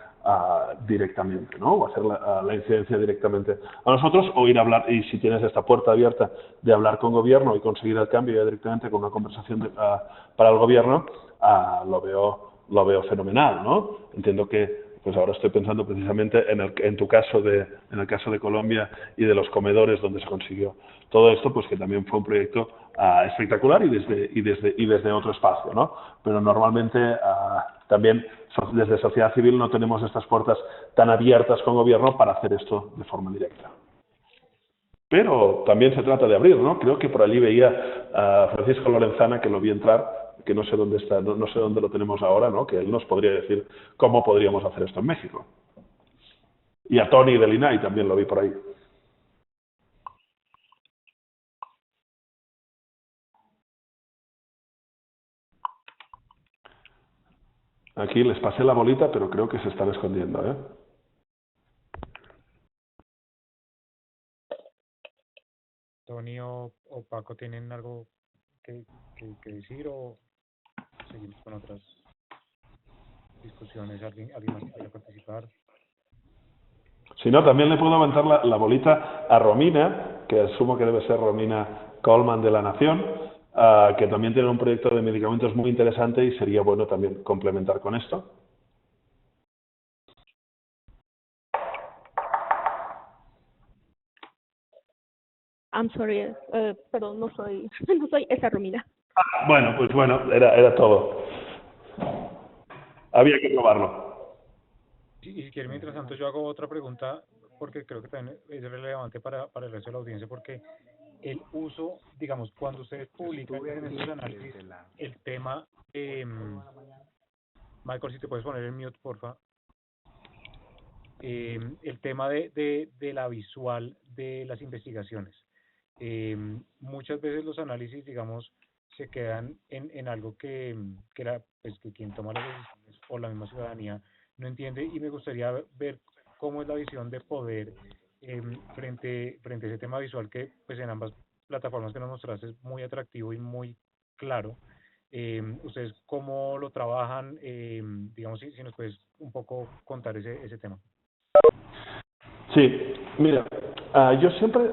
directamente, ¿no? O hacer la incidencia directamente a nosotros o ir a hablar, y si tienes esta puerta abierta de hablar con gobierno y conseguir el cambio ya directamente con una conversación para el gobierno, lo veo fenomenal, ¿no? Entiendo que pues ahora estoy pensando precisamente en el caso de Colombia y de los comedores donde se consiguió todo esto, pues que también fue un proyecto espectacular y desde otro espacio, ¿no? Pero normalmente también desde sociedad civil no tenemos estas puertas tan abiertas con gobierno para hacer esto de forma directa. Pero también se trata de abrir, ¿no? Creo que por allí veía a Francisco Lorenzana, que lo vi entrar, que no sé dónde está, no sé dónde lo tenemos ahora, ¿no? Que él nos podría decir cómo podríamos hacer esto en México. Y a Tony del INAI también lo vi por ahí. Aquí les pasé la bolita, pero creo que se están escondiendo, ¿eh? Tony o Paco, ¿tienen algo que decir o seguimos con otras discusiones? ¿Alguien más quiere participar? Si no, también le puedo levantar la bolita a Romina, que asumo que debe ser Romina Coleman de La Nación, que también tiene un proyecto de medicamentos muy interesante y sería bueno también complementar con esto. I'm sorry, perdón, no soy esa Romina. Bueno, pues bueno, era todo. Había que probarlo. Y si quieren, mientras tanto, yo hago otra pregunta, porque creo que también es relevante para el resto de la audiencia, porque el uso, digamos, cuando ustedes publican en estos análisis el tema, Michael, si te puedes poner en mute, porfa, el tema de la visual de las investigaciones. Muchas veces los análisis, digamos, se quedan en algo que pues, que quien toma las decisiones o la misma ciudadanía no entiende, y me gustaría ver cómo es la visión de poder frente a ese tema visual que pues en ambas plataformas que nos mostraste es muy atractivo y muy claro. ¿Ustedes cómo lo trabajan? Digamos, si nos puedes un poco contar ese tema. Sí, mira, yo siempre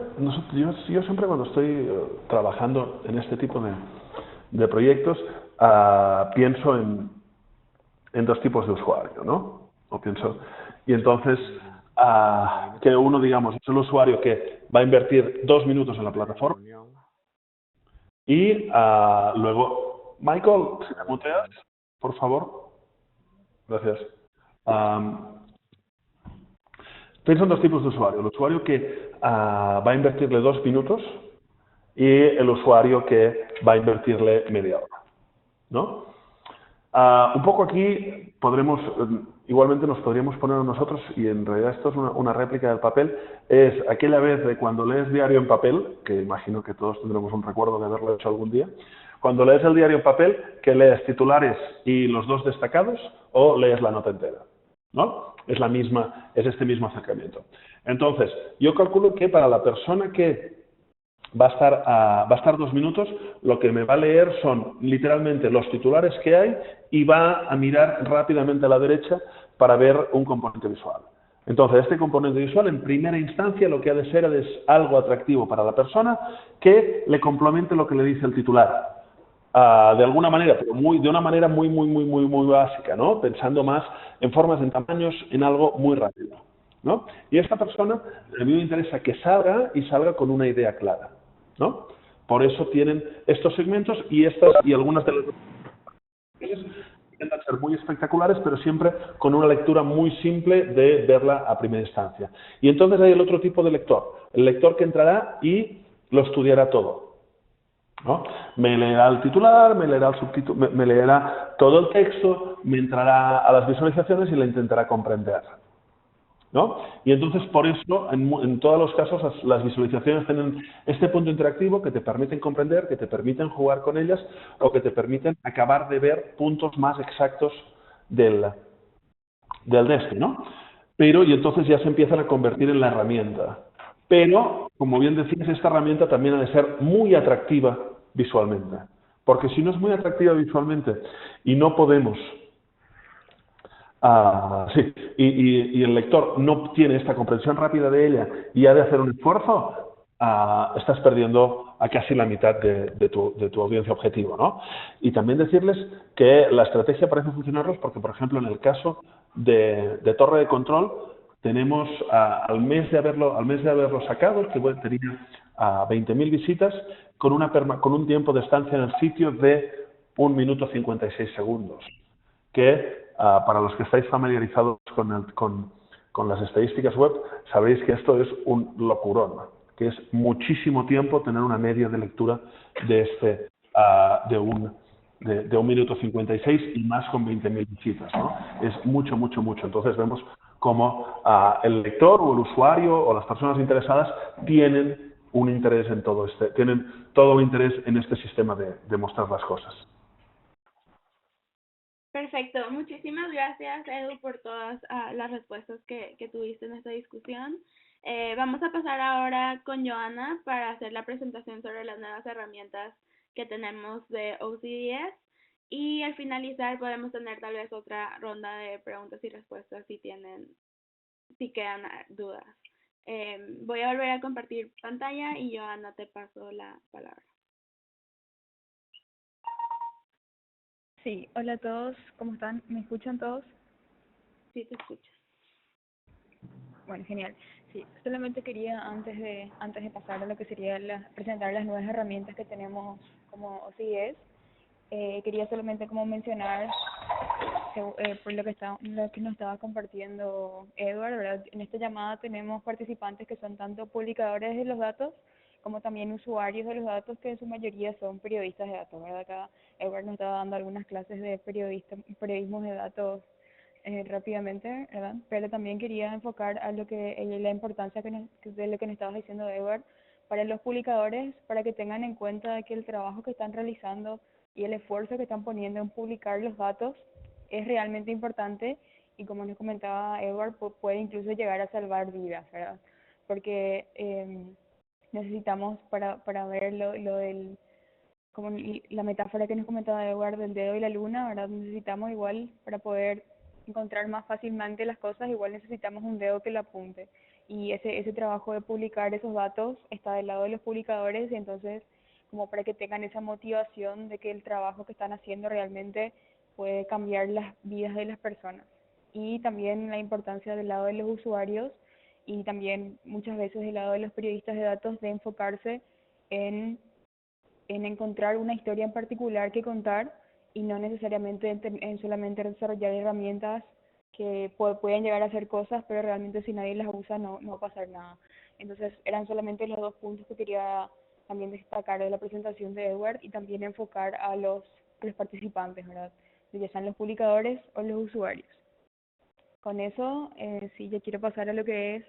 cuando estoy trabajando en este tipo de proyectos pienso en dos tipos de usuario, ¿no? Y entonces que uno, digamos, es el usuario que va a invertir 2 minutos en la plataforma y luego, Michael, si me muteas, por favor. Gracias. Piensa en 2 tipos de usuario. El usuario que va a invertirle 2 minutos y el usuario que va a invertirle media hora, ¿no? Un poco aquí igualmente nos podríamos poner nosotros, y en realidad esto es una réplica del papel, es aquella vez de cuando lees diario en papel, que imagino que todos tendremos un recuerdo de haberlo hecho algún día, cuando lees el diario en papel, que lees titulares y los 2 destacados, o lees la nota entera, ¿no? Es este mismo acercamiento. Entonces, yo calculo que para la persona que va a estar 2 minutos, lo que me va a leer son literalmente los titulares que hay y va a mirar rápidamente a la derecha para ver un componente visual. Entonces, este componente visual, en primera instancia, lo que ha de ser es algo atractivo para la persona que le complemente lo que le dice el titular. De alguna manera, pero de una manera muy básica, ¿no? Pensando más en formas, en tamaños, en algo muy rápido, ¿no? Y esta persona, a mí me interesa que salga con una idea clara, ¿no? Por eso tienen estos segmentos y algunas de las intentan ser muy espectaculares, pero siempre con una lectura muy simple de verla a primera instancia. Y entonces hay el otro tipo de lector, el lector que entrará y lo estudiará todo, ¿no? Me leerá el titular, me leerá el subtítulo, me leerá todo el texto, me entrará a las visualizaciones y la intentará comprender, ¿no? Y entonces, por eso, en todos los casos, las visualizaciones tienen este punto interactivo que te permiten comprender, que te permiten jugar con ellas o que te permiten acabar de ver puntos más exactos del ¿no? Y entonces ya se empiezan a convertir en la herramienta. Pero, como bien decías, esta herramienta también ha de ser muy atractiva visualmente. Porque si no es muy atractiva visualmente y no podemos sí, y el lector no tiene esta comprensión rápida de ella y ha de hacer un esfuerzo, estás perdiendo a casi la mitad de tu audiencia objetivo, ¿no? Y también decirles que la estrategia parece funcionarlos porque, por ejemplo, en el caso de Torre de Control, tenemos al mes de haberlo sacado, que tenía 20.000 visitas, con un tiempo de estancia en el sitio de 1 minuto 56 segundos, que para los que estáis familiarizados con las estadísticas web, sabéis que esto es un locurón, que es muchísimo tiempo tener una media de lectura de 1 minuto 56 y más con 20.000 visitas, ¿no? Es mucho. Entonces vemos cómo el lector o el usuario o las personas interesadas tienen un interés tienen todo un interés en este sistema de mostrar las cosas. Perfecto, muchísimas gracias Edu por todas las respuestas que tuviste en esta discusión. Vamos a pasar ahora con Joana para hacer la presentación sobre las nuevas herramientas que tenemos de OCDS y al finalizar podemos tener tal vez otra ronda de preguntas y respuestas si quedan dudas. Voy a volver a compartir pantalla y Joana te paso la palabra. Sí, hola a todos, ¿cómo están? ¿Me escuchan todos? Sí, te escucho. Bueno, genial. Sí, solamente quería antes de pasar a lo que sería presentar las nuevas herramientas que tenemos como OCDS, quería solamente como mencionar por lo que nos estaba compartiendo Edward, ¿verdad? En esta llamada tenemos participantes que son tanto publicadores de los datos como también usuarios de los datos, que en su mayoría son periodistas de datos, ¿verdad? Acá Edward nos estaba dando algunas clases de periodismo de datos rápidamente, ¿verdad? Pero también quería enfocar a la importancia de lo que nos estabas diciendo, Edward, para los publicadores, para que tengan en cuenta que el trabajo que están realizando y el esfuerzo que están poniendo en publicar los datos es realmente importante y, como nos comentaba Edward, puede incluso llegar a salvar vidas, ¿verdad? Porque necesitamos para ver lo del, como la metáfora que nos comentaba Edward del dedo y la luna, ¿verdad? Necesitamos igual, para poder encontrar más fácilmente las cosas, igual necesitamos un dedo que lo apunte. Y ese trabajo de publicar esos datos está del lado de los publicadores, y entonces, como para que tengan esa motivación de que el trabajo que están haciendo realmente puede cambiar las vidas de las personas. Y también la importancia del lado de los usuarios, y también muchas veces del lado de los periodistas de datos de enfocarse en, en encontrar una historia en particular que contar y no necesariamente en solamente desarrollar herramientas que pueden llegar a hacer cosas, pero realmente si nadie las usa no va a pasar nada. Entonces eran solamente los dos puntos que quería también destacar de la presentación de Edward y también enfocar a los participantes, ¿verdad? Ya sean los publicadores o los usuarios. Con eso, sí, ya quiero pasar a lo que es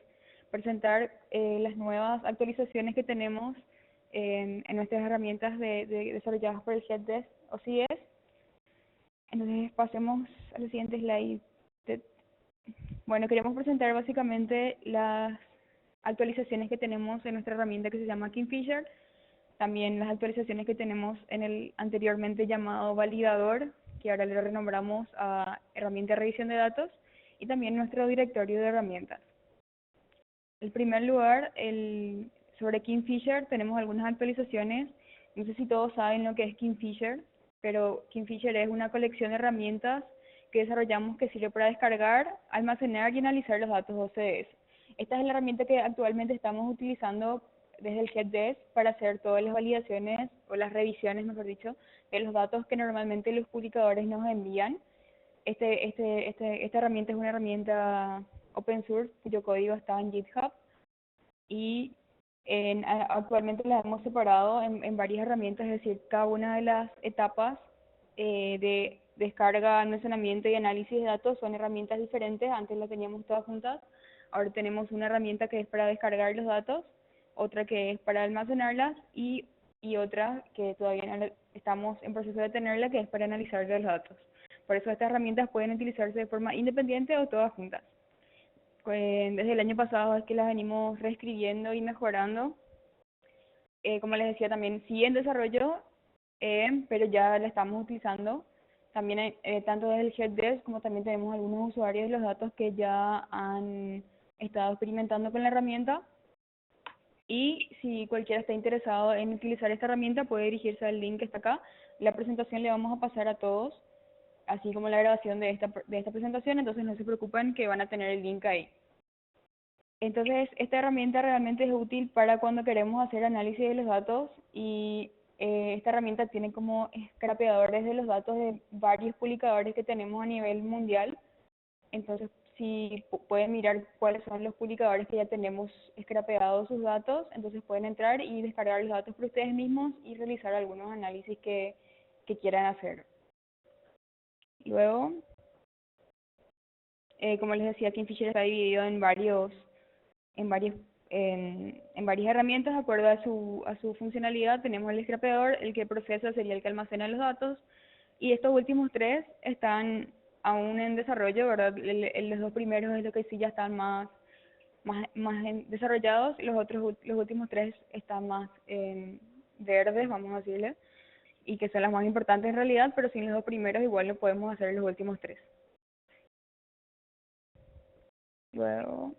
presentar las nuevas actualizaciones que tenemos en nuestras herramientas desarrolladas por el Helpdesk OCS. Entonces, pasemos a la siguiente slide. Bueno, queremos presentar básicamente las actualizaciones que tenemos en nuestra herramienta que se llama Kingfisher, también las actualizaciones que tenemos en el anteriormente llamado validador, que ahora le renombramos a herramienta de revisión de datos, y también nuestro directorio de herramientas. En primer lugar, sobre Kingfisher tenemos algunas actualizaciones. No sé si todos saben lo que es Kingfisher, pero Kingfisher es una colección de herramientas que desarrollamos que sirve para descargar, almacenar y analizar los datos OCS. Esta es la herramienta que actualmente estamos utilizando desde el Helpdesk para hacer todas las validaciones, o las revisiones, mejor dicho, de los datos que normalmente los publicadores nos envían. Esta herramienta es una herramienta open source cuyo código está en GitHub y actualmente la hemos separado en varias herramientas, es decir, cada una de las etapas de descarga, almacenamiento y análisis de datos son herramientas diferentes. Antes las teníamos todas juntas, ahora tenemos una herramienta que es para descargar los datos, otra que es para almacenarlas y otra que todavía no estamos en proceso de tenerla, que es para analizar los datos. Por eso estas herramientas pueden utilizarse de forma independiente o todas juntas. Desde el año pasado es que las venimos reescribiendo y mejorando. Como les decía, también sigue en desarrollo, pero ya la estamos utilizando. También tanto desde el Helpdesk como también tenemos algunos usuarios de los datos que ya han estado experimentando con la herramienta. Y si cualquiera está interesado en utilizar esta herramienta, puede dirigirse al link que está acá. La presentación le vamos a pasar a todos, así como la grabación de esta presentación, entonces no se preocupen que van a tener el link ahí. Entonces, esta herramienta realmente es útil para cuando queremos hacer análisis de los datos y esta herramienta tiene como scrapeadores de los datos de varios publicadores que tenemos a nivel mundial. Entonces, si pueden mirar cuáles son los publicadores que ya tenemos scrapeados sus datos, entonces pueden entrar y descargar los datos por ustedes mismos y realizar algunos análisis que quieran hacer. Luego, como les decía, Kingfisher está dividido en varias herramientas de acuerdo a su funcionalidad. Tenemos el scrapeador, el que procesa sería el que almacena los datos, y estos últimos tres están aún en desarrollo, ¿verdad? Los dos primeros es lo que sí ya están más desarrollados, y los últimos tres están más verdes, vamos a decirle, y que son las más importantes en realidad, pero sin los dos primeros igual lo podemos hacer los últimos tres. Luego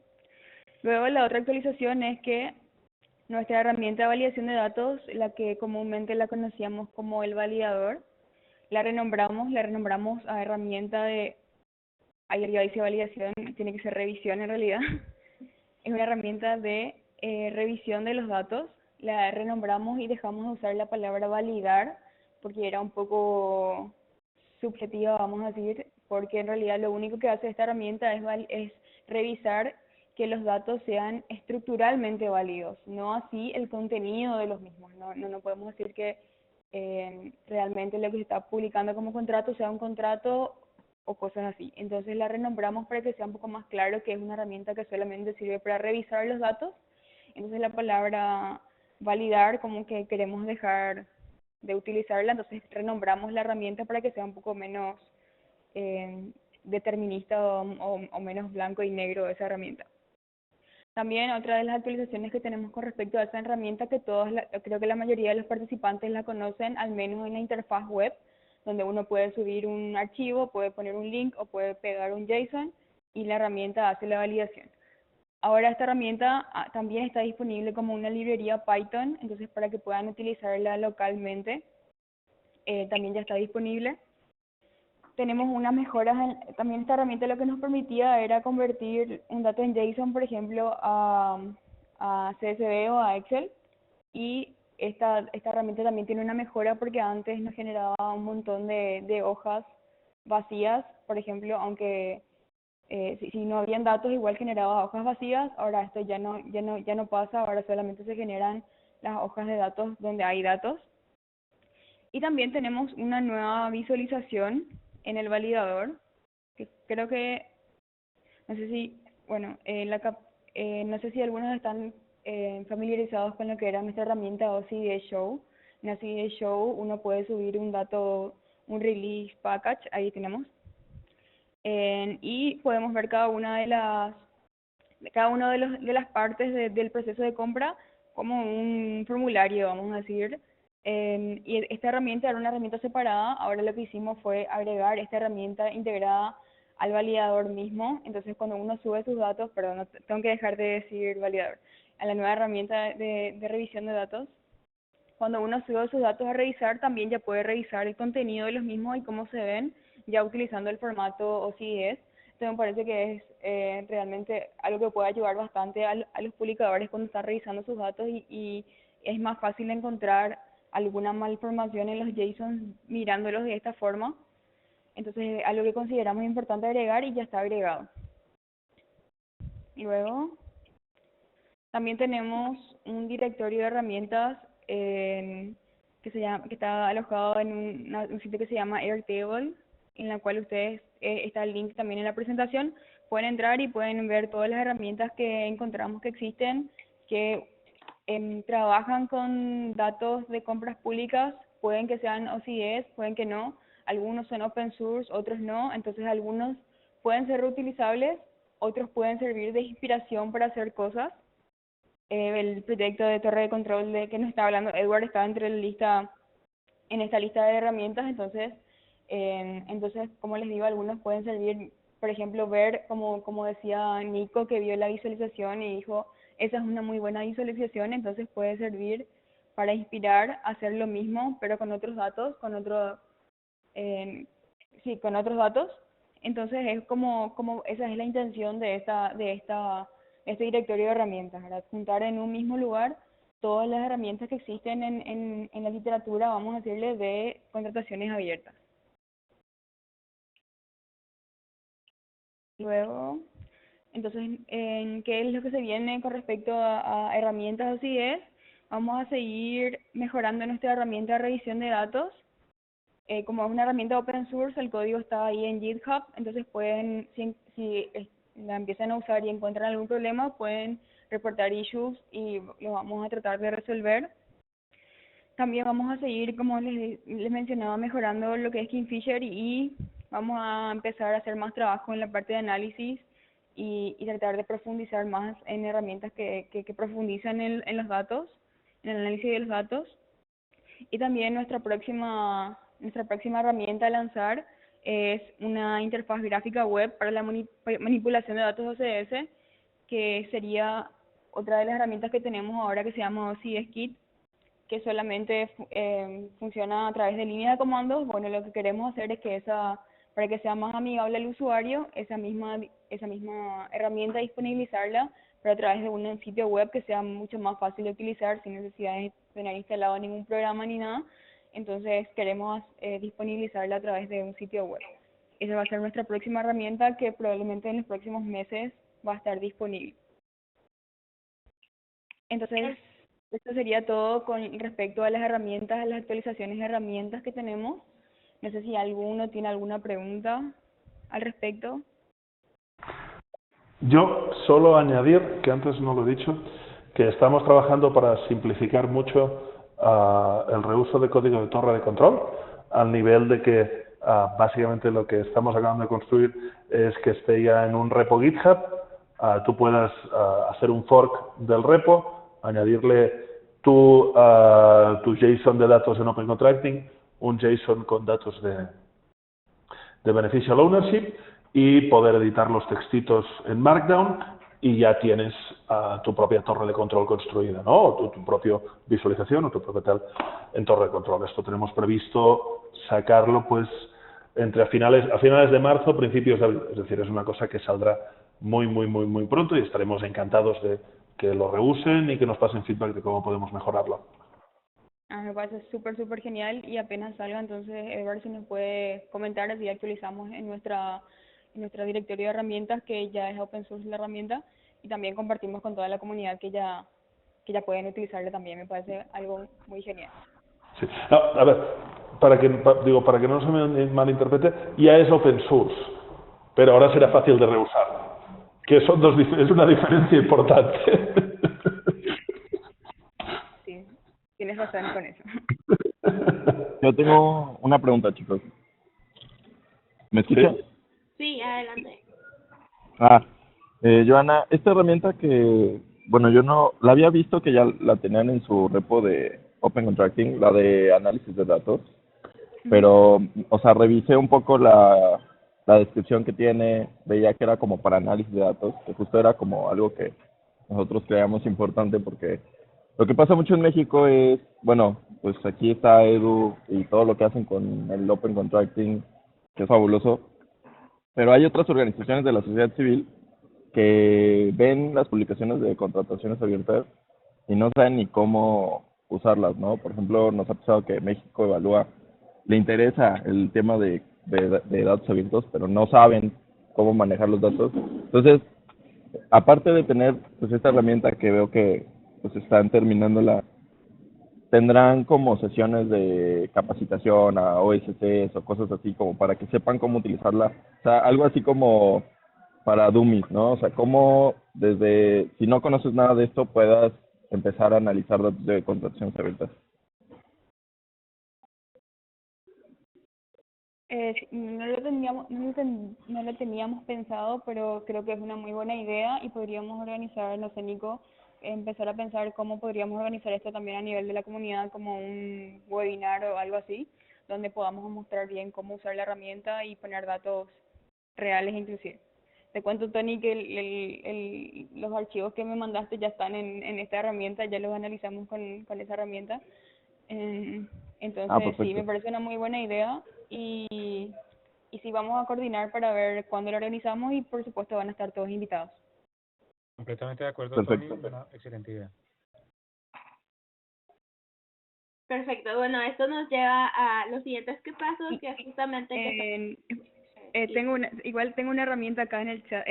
la otra actualización es que nuestra herramienta de validación de datos, la que comúnmente la conocíamos como el validador, la renombramos a herramienta de, ayer ya hice validación, tiene que ser revisión en realidad, es una herramienta de revisión de los datos. La renombramos y dejamos de usar la palabra validar, porque era un poco subjetiva, vamos a decir, porque en realidad lo único que hace esta herramienta es revisar que los datos sean estructuralmente válidos, no así el contenido de los mismos. No podemos decir que realmente lo que se está publicando como contrato sea un contrato o cosas así. Entonces la renombramos para que sea un poco más claro que es una herramienta que solamente sirve para revisar los datos. Entonces la palabra validar como que queremos dejar de utilizarla, entonces renombramos la herramienta para que sea un poco menos determinista o menos blanco y negro esa herramienta. También otra de las actualizaciones que tenemos con respecto a esa herramienta, que creo que la mayoría de los participantes la conocen, al menos en la interfaz web, donde uno puede subir un archivo, puede poner un link o puede pegar un JSON y la herramienta hace la validación. Ahora esta herramienta también está disponible como una librería Python, entonces para que puedan utilizarla localmente, también ya está disponible. tenemos unas mejoras. También esta herramienta lo que nos permitía era convertir un dato en JSON, por ejemplo, a CSV o a Excel. Y esta herramienta también tiene una mejora porque antes nos generaba un montón de hojas vacías, por ejemplo, aunque si no habían datos igual generaba hojas vacías. Ahora esto ya no pasa, ahora solamente se generan las hojas de datos donde hay datos. Y también tenemos una nueva visualización en el validador, que creo que, no sé si, bueno, no sé si algunos están familiarizados con lo que era nuestra herramienta OCDE Show. En OCDE Show uno puede subir un dato, un release package, ahí tenemos. Y podemos ver cada una de las partes del proceso de compra como un formulario, vamos a decir. Y esta herramienta era una herramienta separada. Ahora lo que hicimos fue agregar esta herramienta integrada al validador mismo. Entonces cuando uno sube sus datos, perdón, no, tengo que dejar de decir validador, a la nueva herramienta de revisión de datos, cuando uno sube sus datos a revisar, también ya puede revisar el contenido de los mismos y cómo se ven, ya utilizando el formato OCDS. Entonces me parece que es realmente algo que puede ayudar bastante a los publicadores cuando están revisando sus datos, y es más fácil encontrar alguna malformación en los JSON mirándolos de esta forma. Entonces es algo que consideramos importante agregar y ya está agregado. Y luego también tenemos un directorio de herramientas que está alojado en un sitio que se llama Airtable, en la cual ustedes, está el link también en la presentación, pueden entrar y pueden ver todas las herramientas que encontramos que existen, que trabajan con datos de compras públicas. Pueden que sean OCDS, pueden que no, algunos son open source, otros no. Entonces algunos pueden ser reutilizables, otros pueden servir de inspiración para hacer cosas. El proyecto de torre de control de que nos está hablando Edward está en esta lista de herramientas. Entonces, como les digo, algunos pueden servir, por ejemplo, ver, como decía Nico, que vio la visualización y dijo, esa es una muy buena visualización. Entonces puede servir para inspirar a hacer lo mismo, pero con otros datos, con otros datos. Entonces es como esa es la intención de este directorio de herramientas, ¿verdad? Juntar en un mismo lugar todas las herramientas que existen en la literatura, vamos a decirle, de contrataciones abiertas. Luego, entonces, ¿qué es lo que se viene con respecto a herramientas OCDE? Vamos a seguir mejorando nuestra herramienta de revisión de datos. Como es una herramienta open source, el código está ahí en GitHub. Entonces pueden, si la empiezan a usar y encuentran algún problema, pueden reportar issues y lo vamos a tratar de resolver. También vamos a seguir, como les mencionaba, mejorando lo que es Kingfisher, y vamos a empezar a hacer más trabajo en la parte de análisis y tratar de profundizar más en herramientas que profundizan en los datos, en el análisis de los datos. Y también nuestra próxima herramienta a lanzar es una interfaz gráfica web para la manipulación de datos OCS, que sería otra de las herramientas que tenemos ahora, que se llama OCS Kit, que solamente funciona a través de líneas de comandos. Bueno, lo que queremos hacer es que para que sea más amigable al usuario, esa misma herramienta disponibilizarla, pero a través de un sitio web que sea mucho más fácil de utilizar, sin necesidad de tener instalado ningún programa ni nada. Entonces queremos disponibilizarla a través de un sitio web. Esa va a ser nuestra próxima herramienta, que probablemente en los próximos meses va a estar disponible. Entonces, esto sería todo con respecto a las herramientas, a las actualizaciones de herramientas que tenemos. No sé si alguno tiene alguna pregunta al respecto. Yo solo añadir, que antes no lo he dicho, que estamos trabajando para simplificar mucho el reuso de código de torre de control, al nivel de que básicamente lo que estamos acabando de construir es que esté ya en un repo GitHub. Tú puedas hacer un fork del repo, añadirle tu JSON de datos en Open Contracting, un JSON con datos de beneficial ownership, y poder editar los textitos en Markdown, y ya tienes tu propia torre de control construida, ¿no? O tu propia visualización o tu propia tal en torre de control. Esto tenemos previsto sacarlo pues entre a finales de marzo, principios de abril. Es decir, es una cosa que saldrá muy pronto y estaremos encantados de que lo reusen y que nos pasen feedback de cómo podemos mejorarlo. Me parece súper genial y apenas salga, entonces, Edward, si nos puede comentar, así actualizamos en nuestra directorio de herramientas, que ya es open source la herramienta, y también compartimos con toda la comunidad que ya pueden utilizarla también. Me parece algo muy genial. Sí. No, a ver, para que no se me malinterprete, ya es open source, pero ahora será fácil de reusar, que son es una diferencia importante. Sí, tienes razón con eso. Yo tengo una pregunta, chicos. ¿Me escuchan? Sí, adelante. Joana, esta herramienta que, bueno, yo no la había visto, que ya la tenían en su repo de Open Contracting, la de análisis de datos, pero, o sea, revisé un poco la descripción que tiene, veía que era como para análisis de datos, que justo era como algo que nosotros creíamos importante, porque lo que pasa mucho en México es, bueno, pues aquí está Edu y todo lo que hacen con el Open Contracting, que es fabuloso, pero hay otras organizaciones de la sociedad civil que ven las publicaciones de contrataciones abiertas y no saben ni cómo usarlas, ¿no? Por ejemplo, nos ha pasado que México Evalúa le interesa el tema de datos abiertos, pero no saben cómo manejar los datos. Entonces, aparte de tener pues esta herramienta que veo que pues están terminándola, tendrán como sesiones de capacitación a OSCs o cosas así como para que sepan cómo utilizarla. O sea, algo así como para dummies, ¿no? O sea, cómo desde, si no conoces nada de esto, puedas empezar a analizar datos de contrataciones abiertas. No lo teníamos pensado, pero creo que es una muy buena idea y podríamos organizar, no sé, Nico, empezar a pensar cómo podríamos organizar esto también a nivel de la comunidad, como un webinar o algo así, donde podamos mostrar bien cómo usar la herramienta y poner datos reales inclusive. Te cuento, Tony, que los archivos que me mandaste ya están en esta herramienta, ya los analizamos con esa herramienta. Entonces, sí, me Perfecto. parece una muy buena idea y sí, vamos a coordinar para ver cuándo lo organizamos y por supuesto van a estar todos invitados. Completamente de acuerdo, Tony, Perfecto. una excelente idea. Perfecto, bueno, esto nos lleva a los siguientes pasos, que es justamente Tengo una herramienta acá en el chat,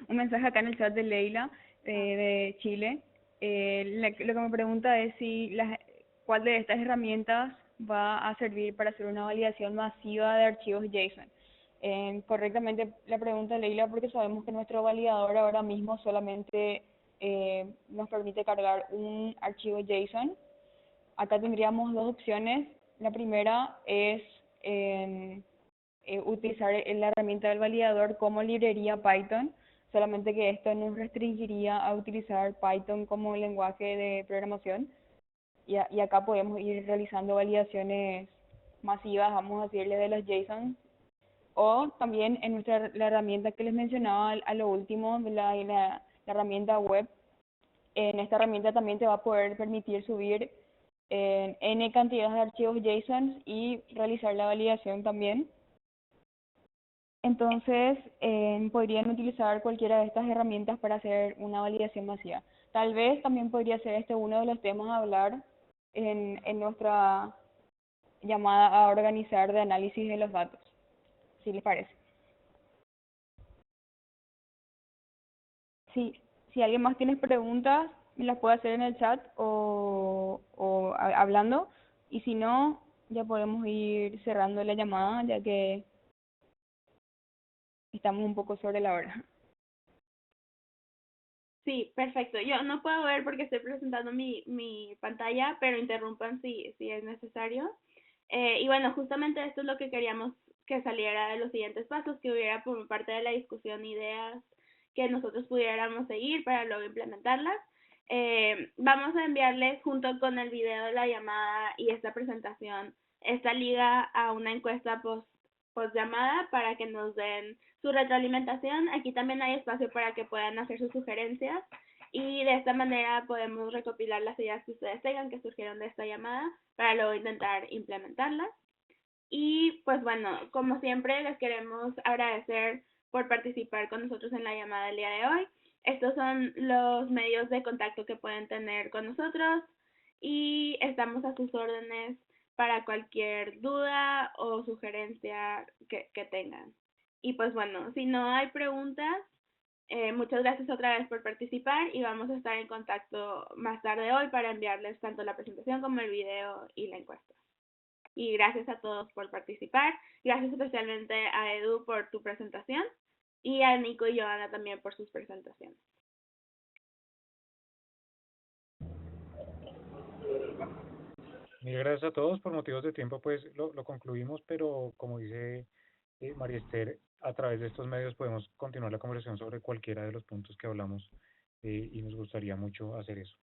un mensaje acá en el chat de Leila de Chile. Lo que me pregunta es si cuál de estas herramientas va a servir para hacer una validación masiva de archivos JSON. Correctamente la pregunta, Leila, porque sabemos que nuestro validador ahora mismo solamente nos permite cargar un archivo JSON. Acá tendríamos dos opciones. La primera es utilizar la herramienta del validador como librería Python, solamente que esto nos restringiría a utilizar Python como lenguaje de programación y acá podemos ir realizando validaciones masivas, vamos a decirle, de los JSON, o también en la herramienta que les mencionaba a lo último, la herramienta web. En esta herramienta también te va a poder permitir subir N cantidad de archivos JSON y realizar la validación también. Entonces, podrían utilizar cualquiera de estas herramientas para hacer una validación masiva. Tal vez también podría ser uno de los temas a hablar en nuestra llamada a organizar de análisis de los datos, si les parece. Si alguien más tiene preguntas, me las puede hacer en el chat o hablando, y si no, ya podemos ir cerrando la llamada, ya que estamos un poco sobre la hora. Sí, perfecto. Yo no puedo ver porque estoy presentando mi pantalla, pero interrumpan si es necesario. Y bueno, justamente esto es lo que queríamos que saliera de los siguientes pasos, que hubiera por parte de la discusión ideas que nosotros pudiéramos seguir para luego implementarlas. Vamos a enviarles junto con el video de la llamada y esta presentación esta liga a una encuesta post llamada para que nos den su retroalimentación. Aquí también hay espacio para que puedan hacer sus sugerencias y de esta manera podemos recopilar las ideas que ustedes tengan que surgieron de esta llamada para luego intentar implementarlas. Y pues bueno, como siempre, les queremos agradecer por participar con nosotros en la llamada del día de hoy. Estos son los medios de contacto que pueden tener con nosotros y estamos a sus órdenes para cualquier duda o sugerencia que tengan. Y pues bueno, si no hay preguntas, muchas gracias otra vez por participar y vamos a estar en contacto más tarde hoy para enviarles tanto la presentación como el video y la encuesta. Y gracias a todos por participar. Gracias especialmente a Edu por tu presentación y a Nico y Joana también por sus presentaciones. Mil gracias a todos. Por motivos de tiempo, pues lo concluimos, pero como dice María Esther, a través de estos medios podemos continuar la conversación sobre cualquiera de los puntos que hablamos y nos gustaría mucho hacer eso.